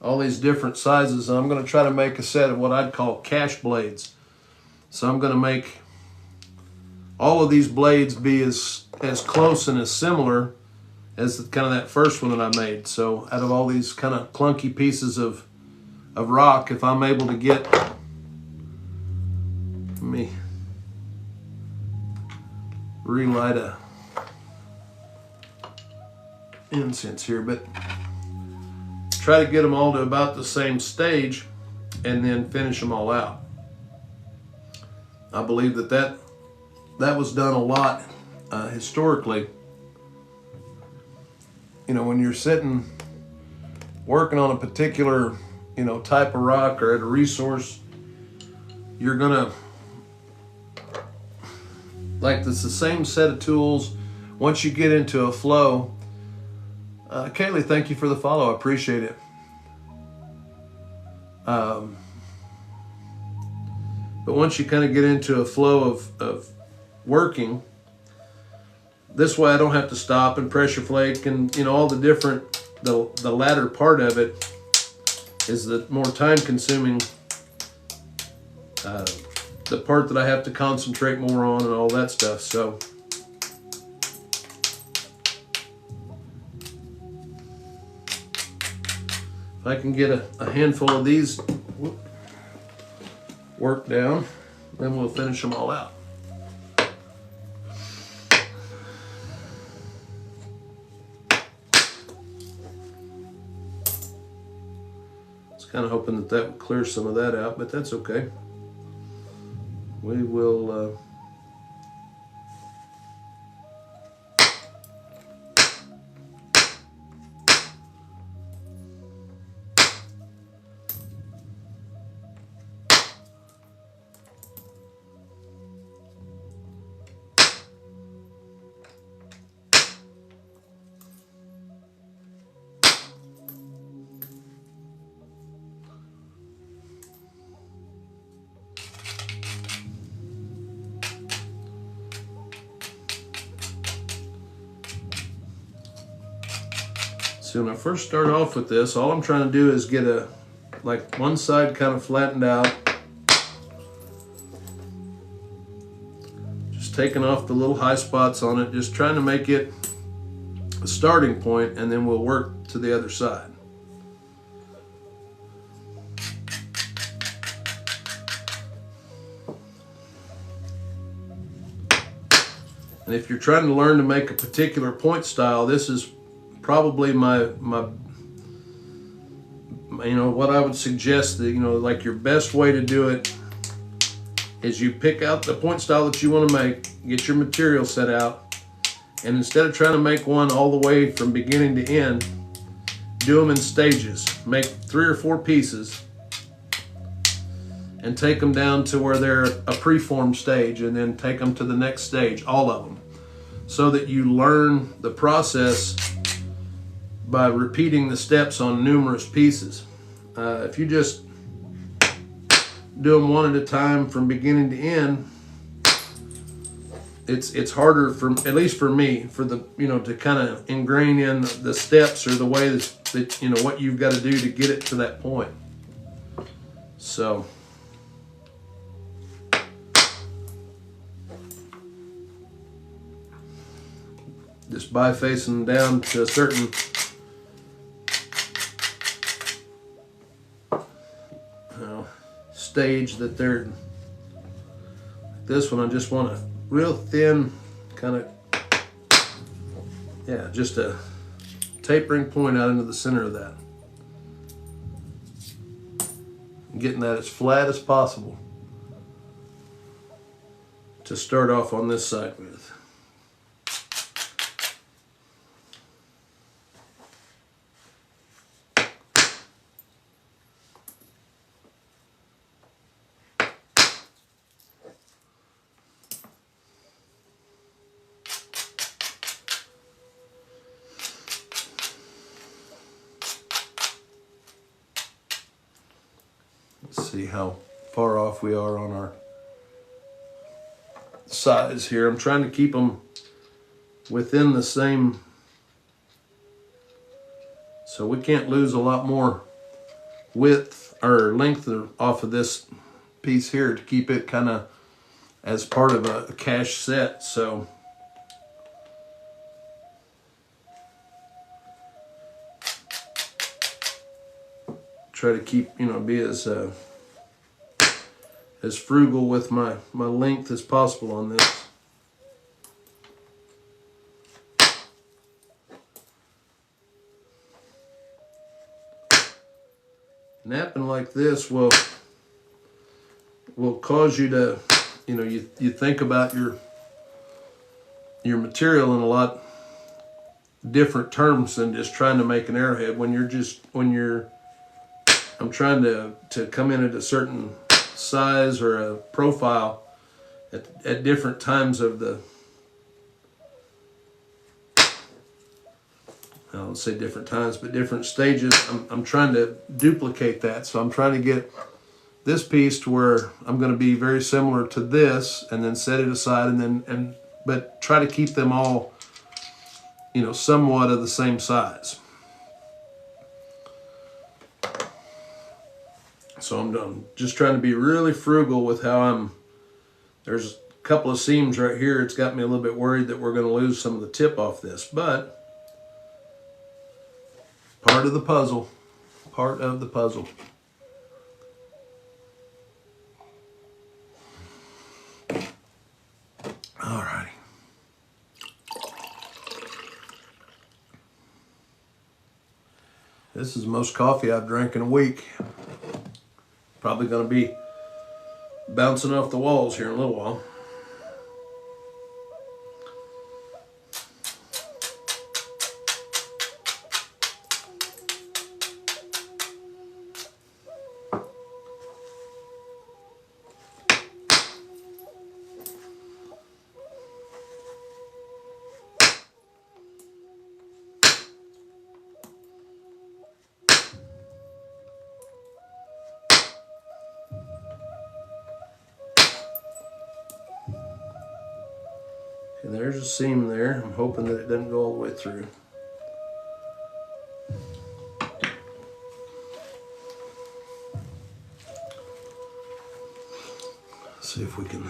all these different sizes, I'm going to try to make a set of what I'd call cash blades. So I'm going to make all of these blades be as close and as similar as kind of that first one that I made. So out of all these kind of clunky pieces of rock, if I'm able to get, let me relight a incense here, but try to get them all to about the same stage and then finish them all out. I believe that was done a lot historically. You know, when you're sitting working on a particular, you know, type of rock or at a resource, you're gonna, like, it's the same set of tools. Once you get into a flow, Kaylee, thank you for the follow. I appreciate it. But once you kind of get into a flow of working, this way I don't have to stop and pressure flake, and, you know, all the different, the latter part of it is the more time consuming, the part that I have to concentrate more on and all that stuff. So if I can get a handful of these worked down, then we'll finish them all out. Kind of hoping that would clear some of that out, but that's okay. We will so when I first start off with this, all I'm trying to do is get like one side kind of flattened out. Just taking off the little high spots on it, just trying to make it a starting point, and then we'll work to the other side. And if you're trying to learn to make a particular point style, this is probably my you know, what I would suggest, that, you know, like your best way to do it is you pick out the point style that you want to make, get your material set out, and instead of trying to make one all the way from beginning to end, do them in stages. Make 3 or 4 pieces and take them down to where they're a preformed stage, and then take them to the next stage, all of them, so that you learn the process by repeating the steps on numerous pieces. If you just do them one at a time from beginning to end, it's harder, for at least for me, for the, you know, to kind of ingrain in the steps or the way that you know what you've got to do to get it to that point. So just by facing down to a certain stage that they're, this one I just want a real thin kind of, yeah, just a tapering point out into the center of that. Getting that as flat as possible to start off on this side with. Let's see how far off we are on our size here. I'm trying to keep them within the same, so we can't lose a lot more width or length off of this piece here to keep it kind of as part of a cash set. So try to keep, you know, be as frugal with my length as possible on this. Napping like this will cause you to, you know, you think about your material in a lot different terms than just trying to make an arrowhead. I'm trying to come in at a certain size or a profile at different times of the, I don't say different times, but different stages. I'm trying to duplicate that. So I'm trying to get this piece to where I'm going to be very similar to this, and then set it aside, but try to keep them all, you know, somewhat of the same size. So I'm just trying to be really frugal with how there's a couple of seams right here. It's got me a little bit worried that we're going to lose some of the tip off this, but part of the puzzle. Alrighty. This is the most coffee I've drank in a week. Probably going to be bouncing off the walls here in a little while. And there's a seam there. I'm hoping that it doesn't go all the way through. Let's see if we can.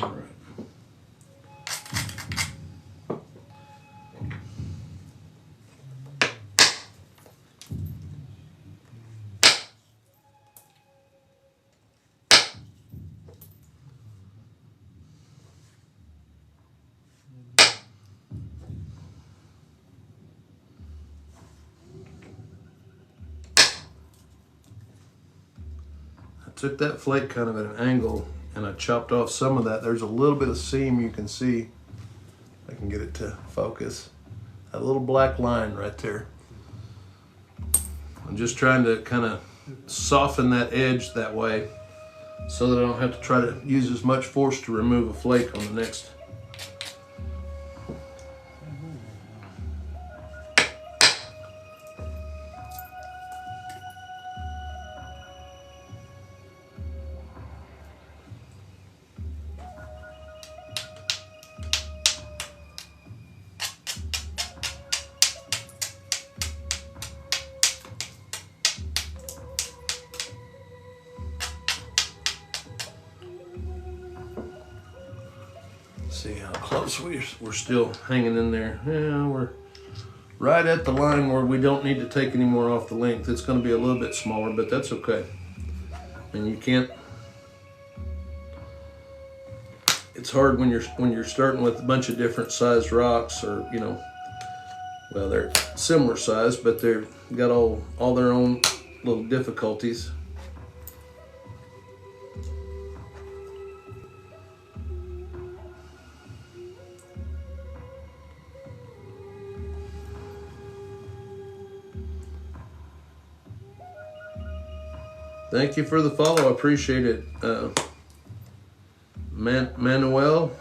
All right. I took that flake kind of at an angle, and I chopped off some of that. There's a little bit of seam you can see. I can get it to focus. A little black line right there. I'm just trying to kind of soften that edge that way so that I don't have to try to use as much force to remove a flake on the next. See how close we're still hanging in there. Yeah, we're right at the line where we don't need to take any more off the length. It's going to be a little bit smaller, but that's okay. And you can't. It's hard when you're starting with a bunch of different sized rocks, or well, they're similar size, but they've got all their own little difficulties. Thank you for the follow. I appreciate it, Manuel.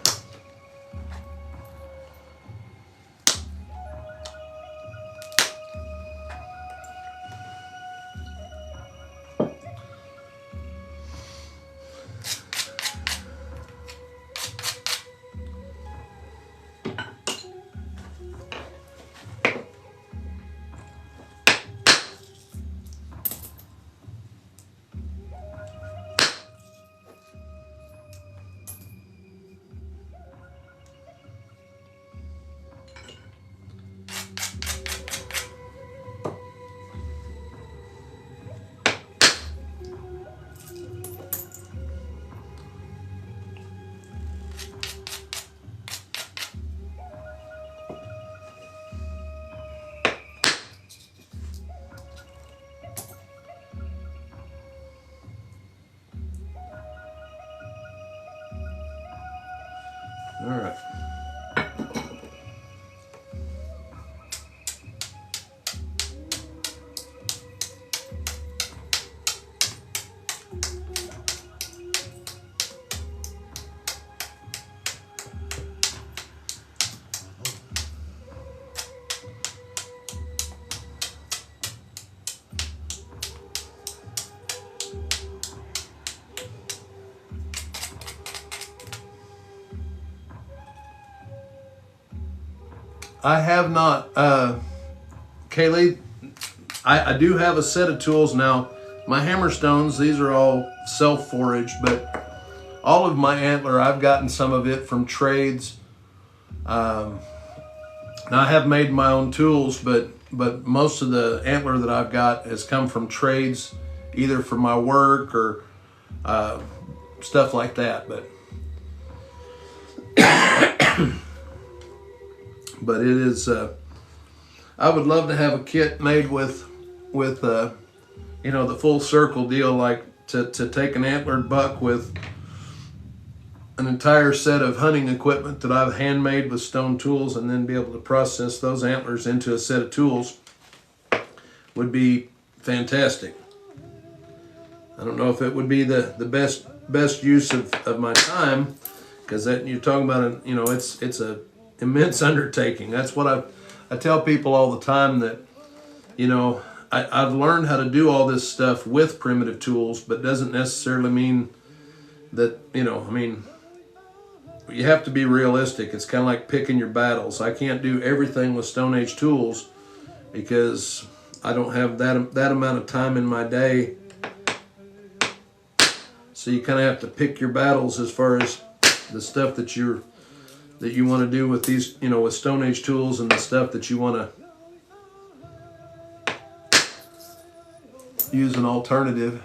All right. I have not, Kaylee, I do have a set of tools now. My hammerstones, these are all self-foraged, but all of my antler, I've gotten some of it from trades. Now I have made my own tools, but most of the antler that I've got has come from trades, either for my work or stuff like that. But it is, I would love to have a kit made with the full circle deal, like to take an antlered buck with an entire set of hunting equipment that I've handmade with stone tools, and then be able to process those antlers into a set of tools would be fantastic. I don't know if it would be the best use of my time, because that you're talking about it's a immense undertaking. That's what I tell people all the time, that I've learned how to do all this stuff with primitive tools, but doesn't necessarily mean that you have to be realistic. It's kind of like picking your battles. I can't do everything with Stone Age tools because I don't have that amount of time in my day. So you kind of have to pick your battles as far as the stuff that you want to do with these, with Stone Age tools, and the stuff that you want to use an alternative.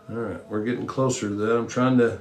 All right, we're getting closer to that. I'm trying to.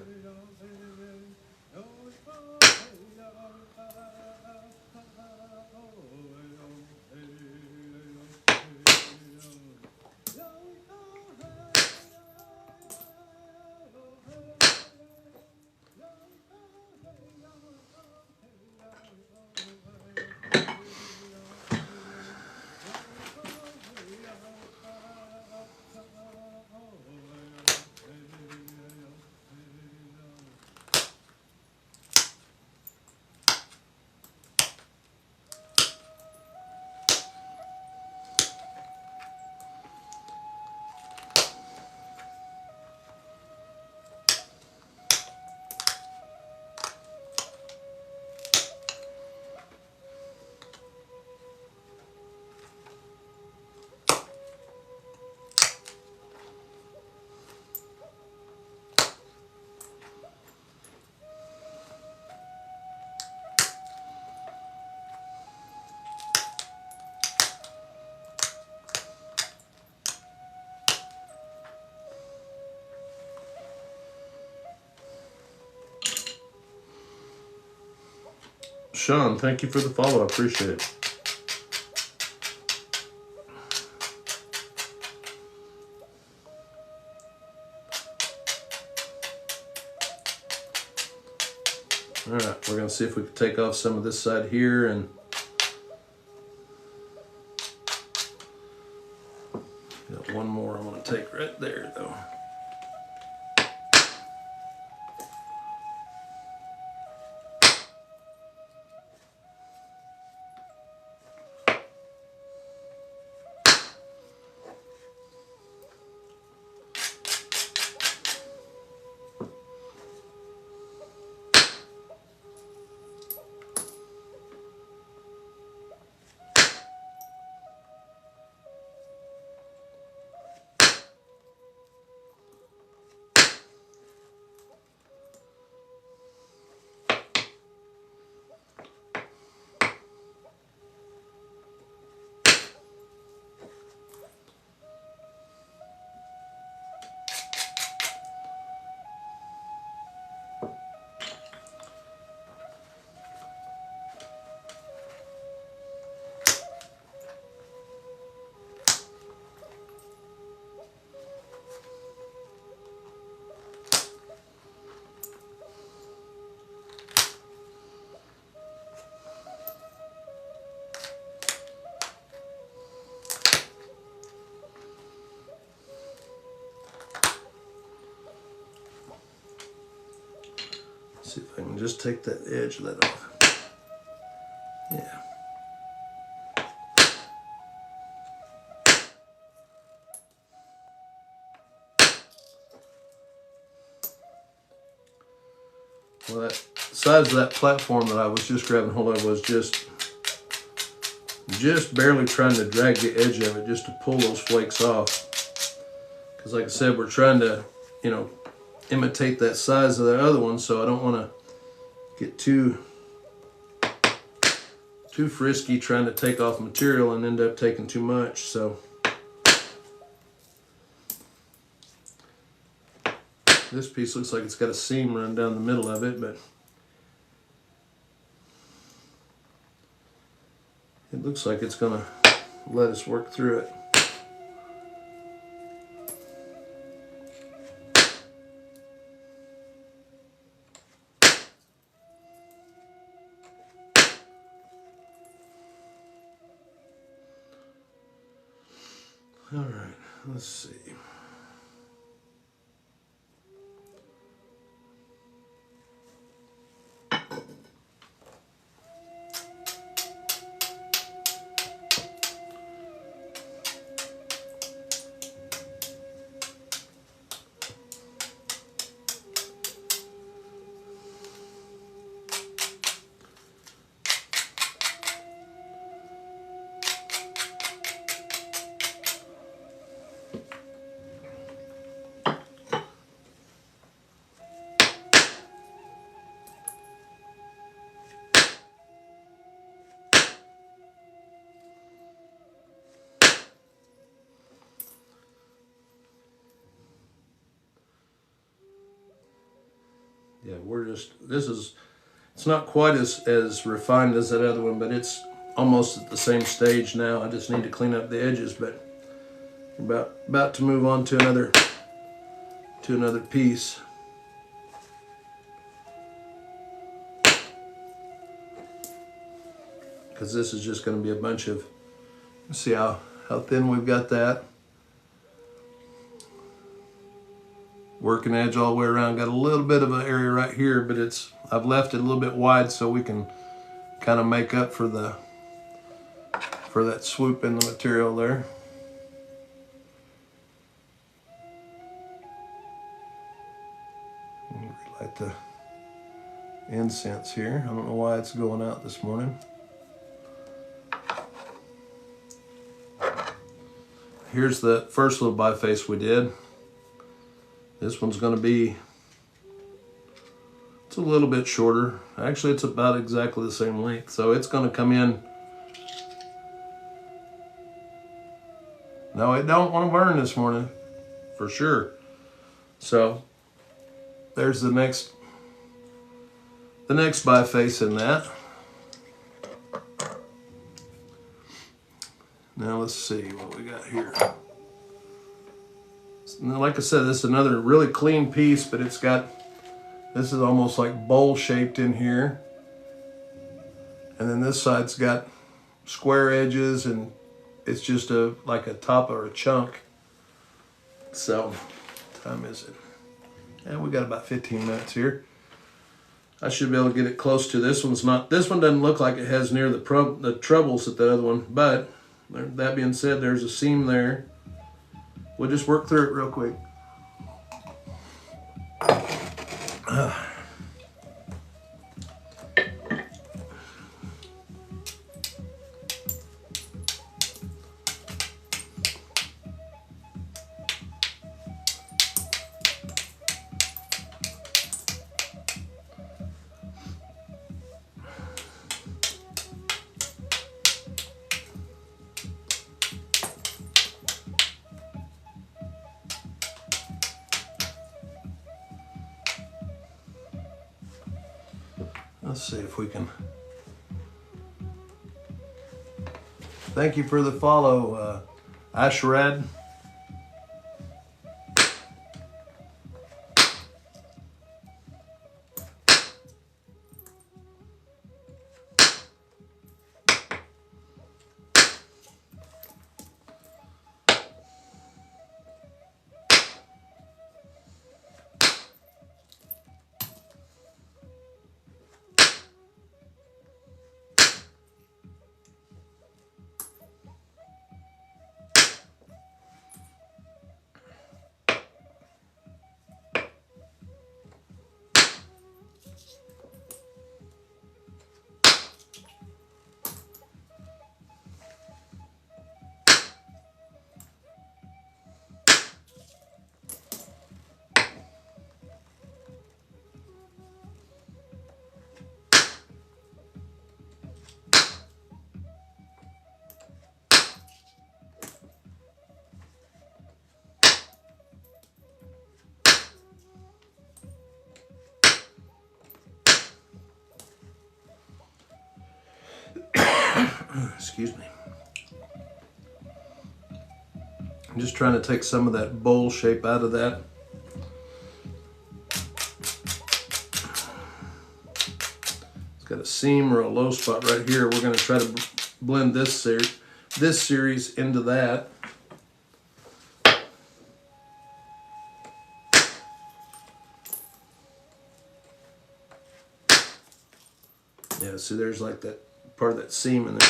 Sean, thank you for the follow. I appreciate it. All right, we're going to see if we can take off some of this side here, and got one more I'm going to take right there though. See if I can just take that edge of that off. Yeah. Well, that size of that platform that I was just grabbing hold of was just barely trying to drag the edge of it just to pull those flakes off. Because like I said, we're trying to, imitate that size of that other one, so I don't want to get too frisky trying to take off material and end up taking too much. So this piece looks like it's got a seam run down the middle of it, but it looks like it's gonna let us work through it. All right, let's see. Yeah, it's not quite as refined as that other one, but it's almost at the same stage now. I just need to clean up the edges, but about to move on to another piece. Because this is just going to be a bunch of, see how thin we've got that. Working edge all the way around. Got a little bit of an area right here, but I've left it a little bit wide so we can kind of make up for that swoop in the material there. Relight the incense here. I don't know why it's going out this morning. Here's the first little biface we did. This one's going to be, it's a little bit shorter. Actually, it's about exactly the same length. So it's going to come in. No, it don't want to burn this morning, for sure. So there's the next biface in that. Now let's see what we got here. Now, like I said, this is another really clean piece, but this is almost like bowl shaped in here. And then this side's got square edges, and it's just like a top or a chunk. So, what time is it? Yeah, we got about 15 minutes here. I should be able to get it close to this one's not. This one doesn't look like it has near the trebles at the other one, but that being said, there's a seam there. We'll just work through it real quick. Let's see if we can. Thank you for the follow, Ashrad. Excuse me. I'm just trying to take some of that bowl shape out of that. It's got a seam or a low spot right here. We're going to try to blend this series into that. Yeah, see there's like that part of that seam in there.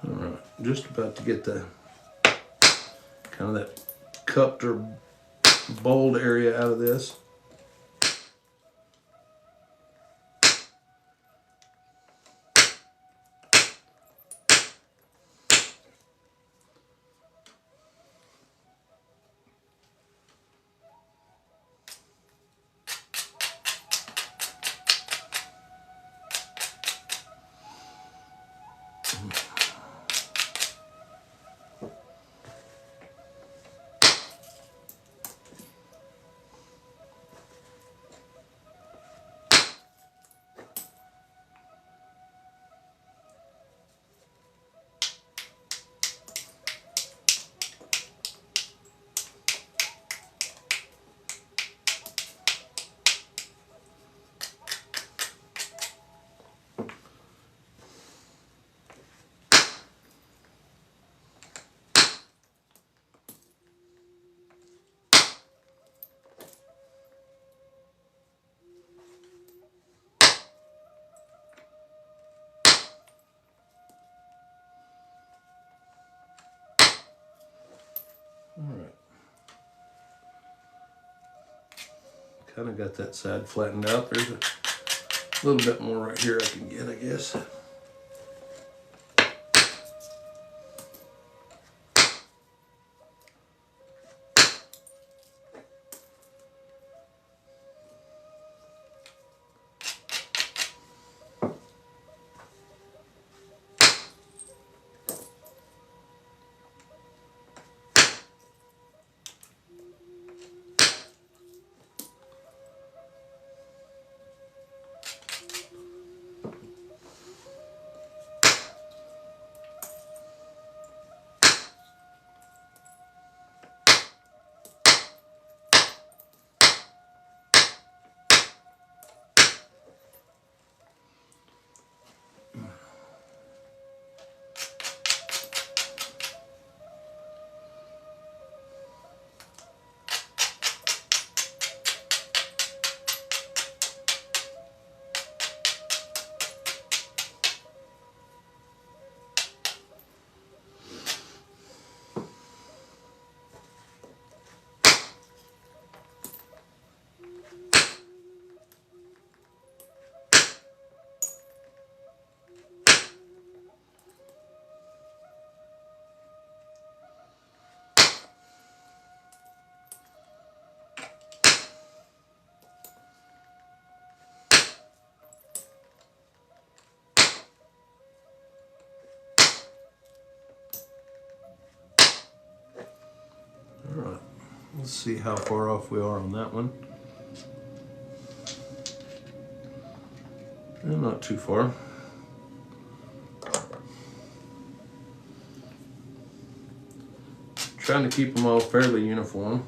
All right, just about to get the kind of that cupped or bold area out of this. All right. Kind of got that side flattened out. There's a little bit more right here I can get, I guess. All right, let's see how far off we are on that one. Not too far. Trying to keep them all fairly uniform.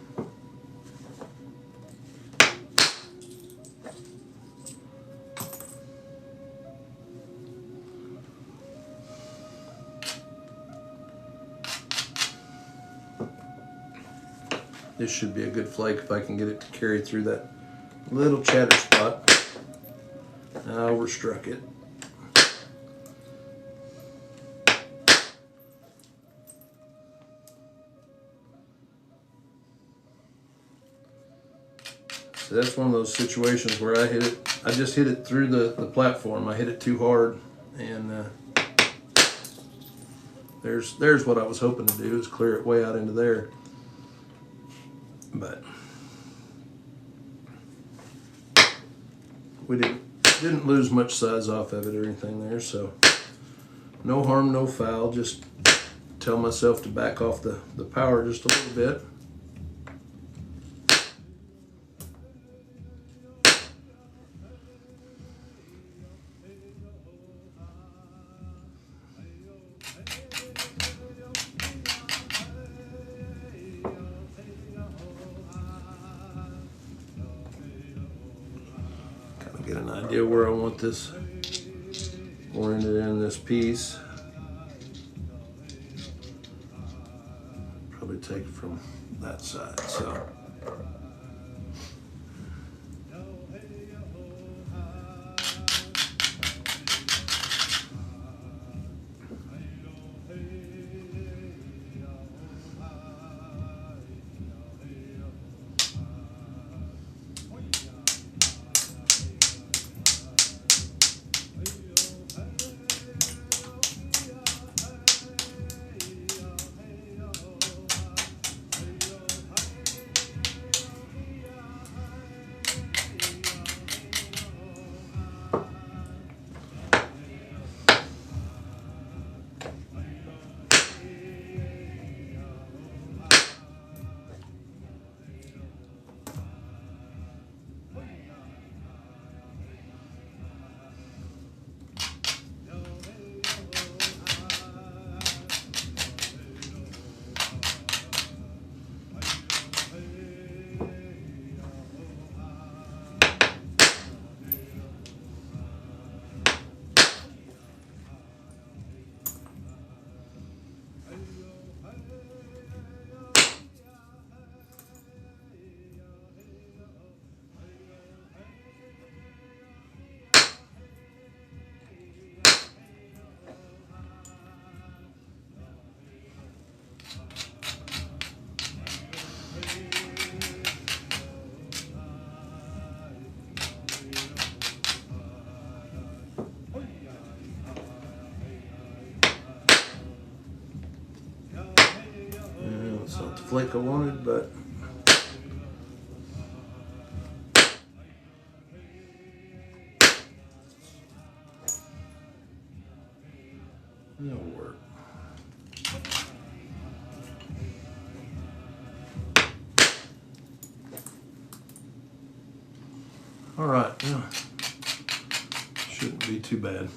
This should be a good flake if I can get it to carry through that little chatter spot. I overstruck it. So that's one of those situations where I just hit it through the platform. I hit it too hard, and there's what I was hoping to do, is clear it way out into there. But we didn't lose much size off of it or anything there, so no harm, no foul. Just tell myself to back off the power just a little bit. Get an idea where I want this oriented in this piece. Probably take it from that side. So the flake I wanted, but it'll work. All right, yeah. Shouldn't be too bad.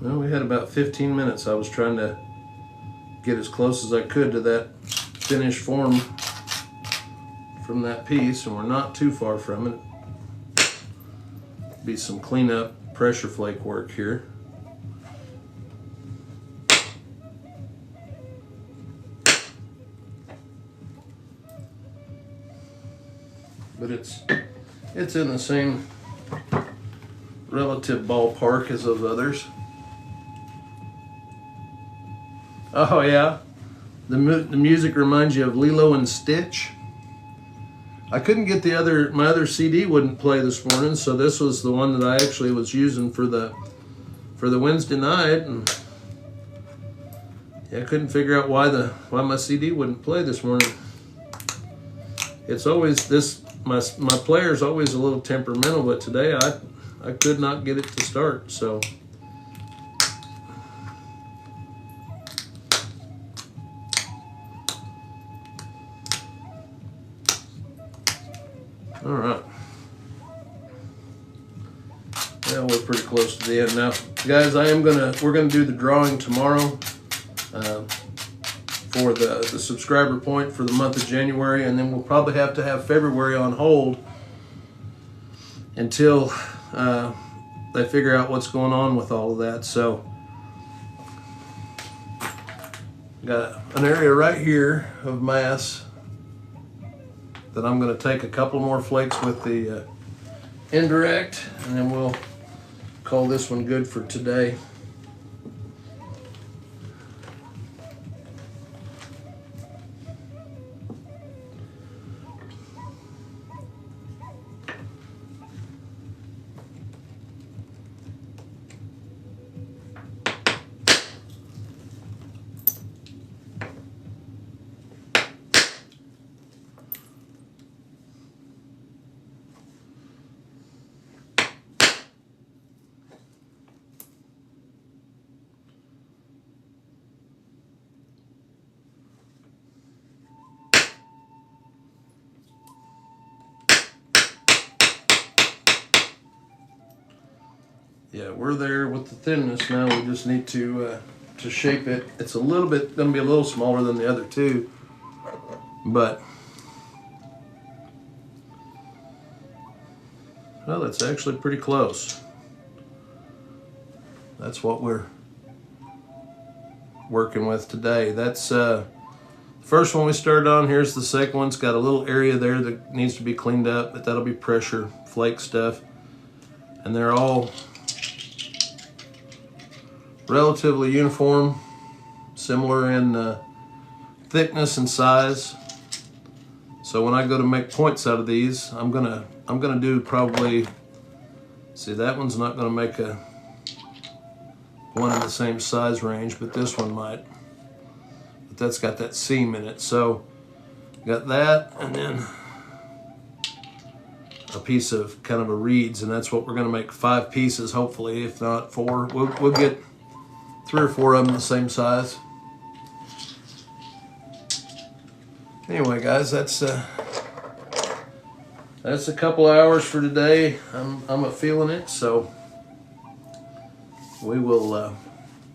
Well, we had about 15 minutes. I was trying to get as close as I could to that finished form from that piece, and we're not too far from it. Be some cleanup pressure flake work here. But it's in the same relative ballpark as those others. Oh yeah, the music reminds you of Lilo and Stitch. I couldn't get my other CD wouldn't play this morning, so this was the one that I actually was using for the Wednesday night, and yeah, I couldn't figure out why my CD wouldn't play this morning. It's always my player's always a little temperamental, but today I could not get it to start, so. All right. Yeah, we're pretty close to the end now, guys. We're gonna do the drawing tomorrow for the subscriber point for the month of January, and then we'll probably have to have February on hold until they figure out what's going on with all of that. So, got an area right here of mass that I'm going to take a couple more flakes with the indirect, and then we'll call this one good for today. Yeah, we're there with the thinness now. We just need to shape it. It's a little bit going to be a little smaller than the other two, but well, it's actually pretty close. That's what we're working with today. That's the first one we started on. Here's the second one. It's got a little area there that needs to be cleaned up, but that'll be pressure flake stuff, and they're all relatively uniform, similar in thickness and size. So when I go to make points out of these, I'm gonna do probably, see, that one's not gonna make one in the same size range, but this one might. But that's got that seam in it. So got that, and then a piece of kind of a reeds, and that's what we're going to make 5 pieces, hopefully, if not 4. We'll get 3 or 4 of them the same size. Anyway, guys, that's a couple hours for today. I'm feeling it, so we will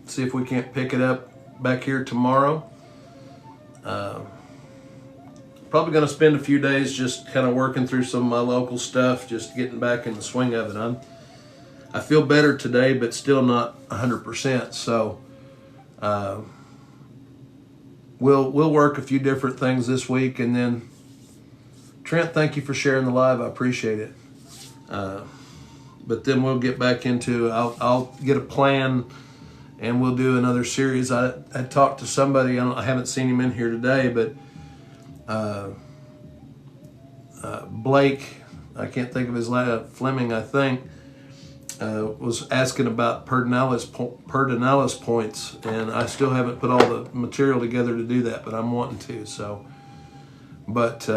see if we can't pick it up back here tomorrow. Probably going to spend a few days just kind of working through some of my local stuff, just getting back in the swing of it. I feel better today, but still not 100%. So we'll work a few different things this week, and then Trent, thank you for sharing the live. I appreciate it. But then we'll get back into. I'll get a plan, and we'll do another series. I talked to somebody. I haven't seen him in here today, but Blake, I can't think of his last, Fleming, I think, was asking about Perdinalis points, and I still haven't put all the material together to do that, but I'm wanting to. So, but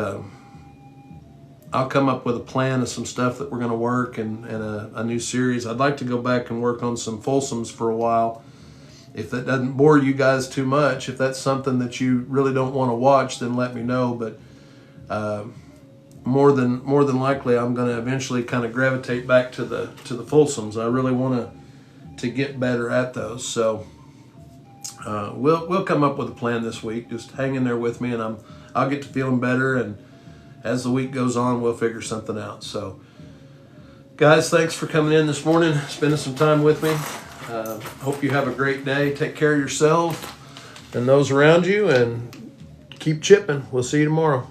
I'll come up with a plan of some stuff that we're going to work, and a new series. I'd like to go back and work on some Folsoms for a while. If that doesn't bore you guys too much, if that's something that you really don't want to watch, then let me know. But more than likely, I'm going to eventually kind of gravitate back to the Folsoms. I really want to get better at those. So we'll come up with a plan this week. Just hang in there with me, and I'll get to feeling better. And as the week goes on, we'll figure something out. So, guys, thanks for coming in this morning, spending some time with me. Hope you have a great day. Take care of yourself and those around you, and keep chipping. We'll see you tomorrow.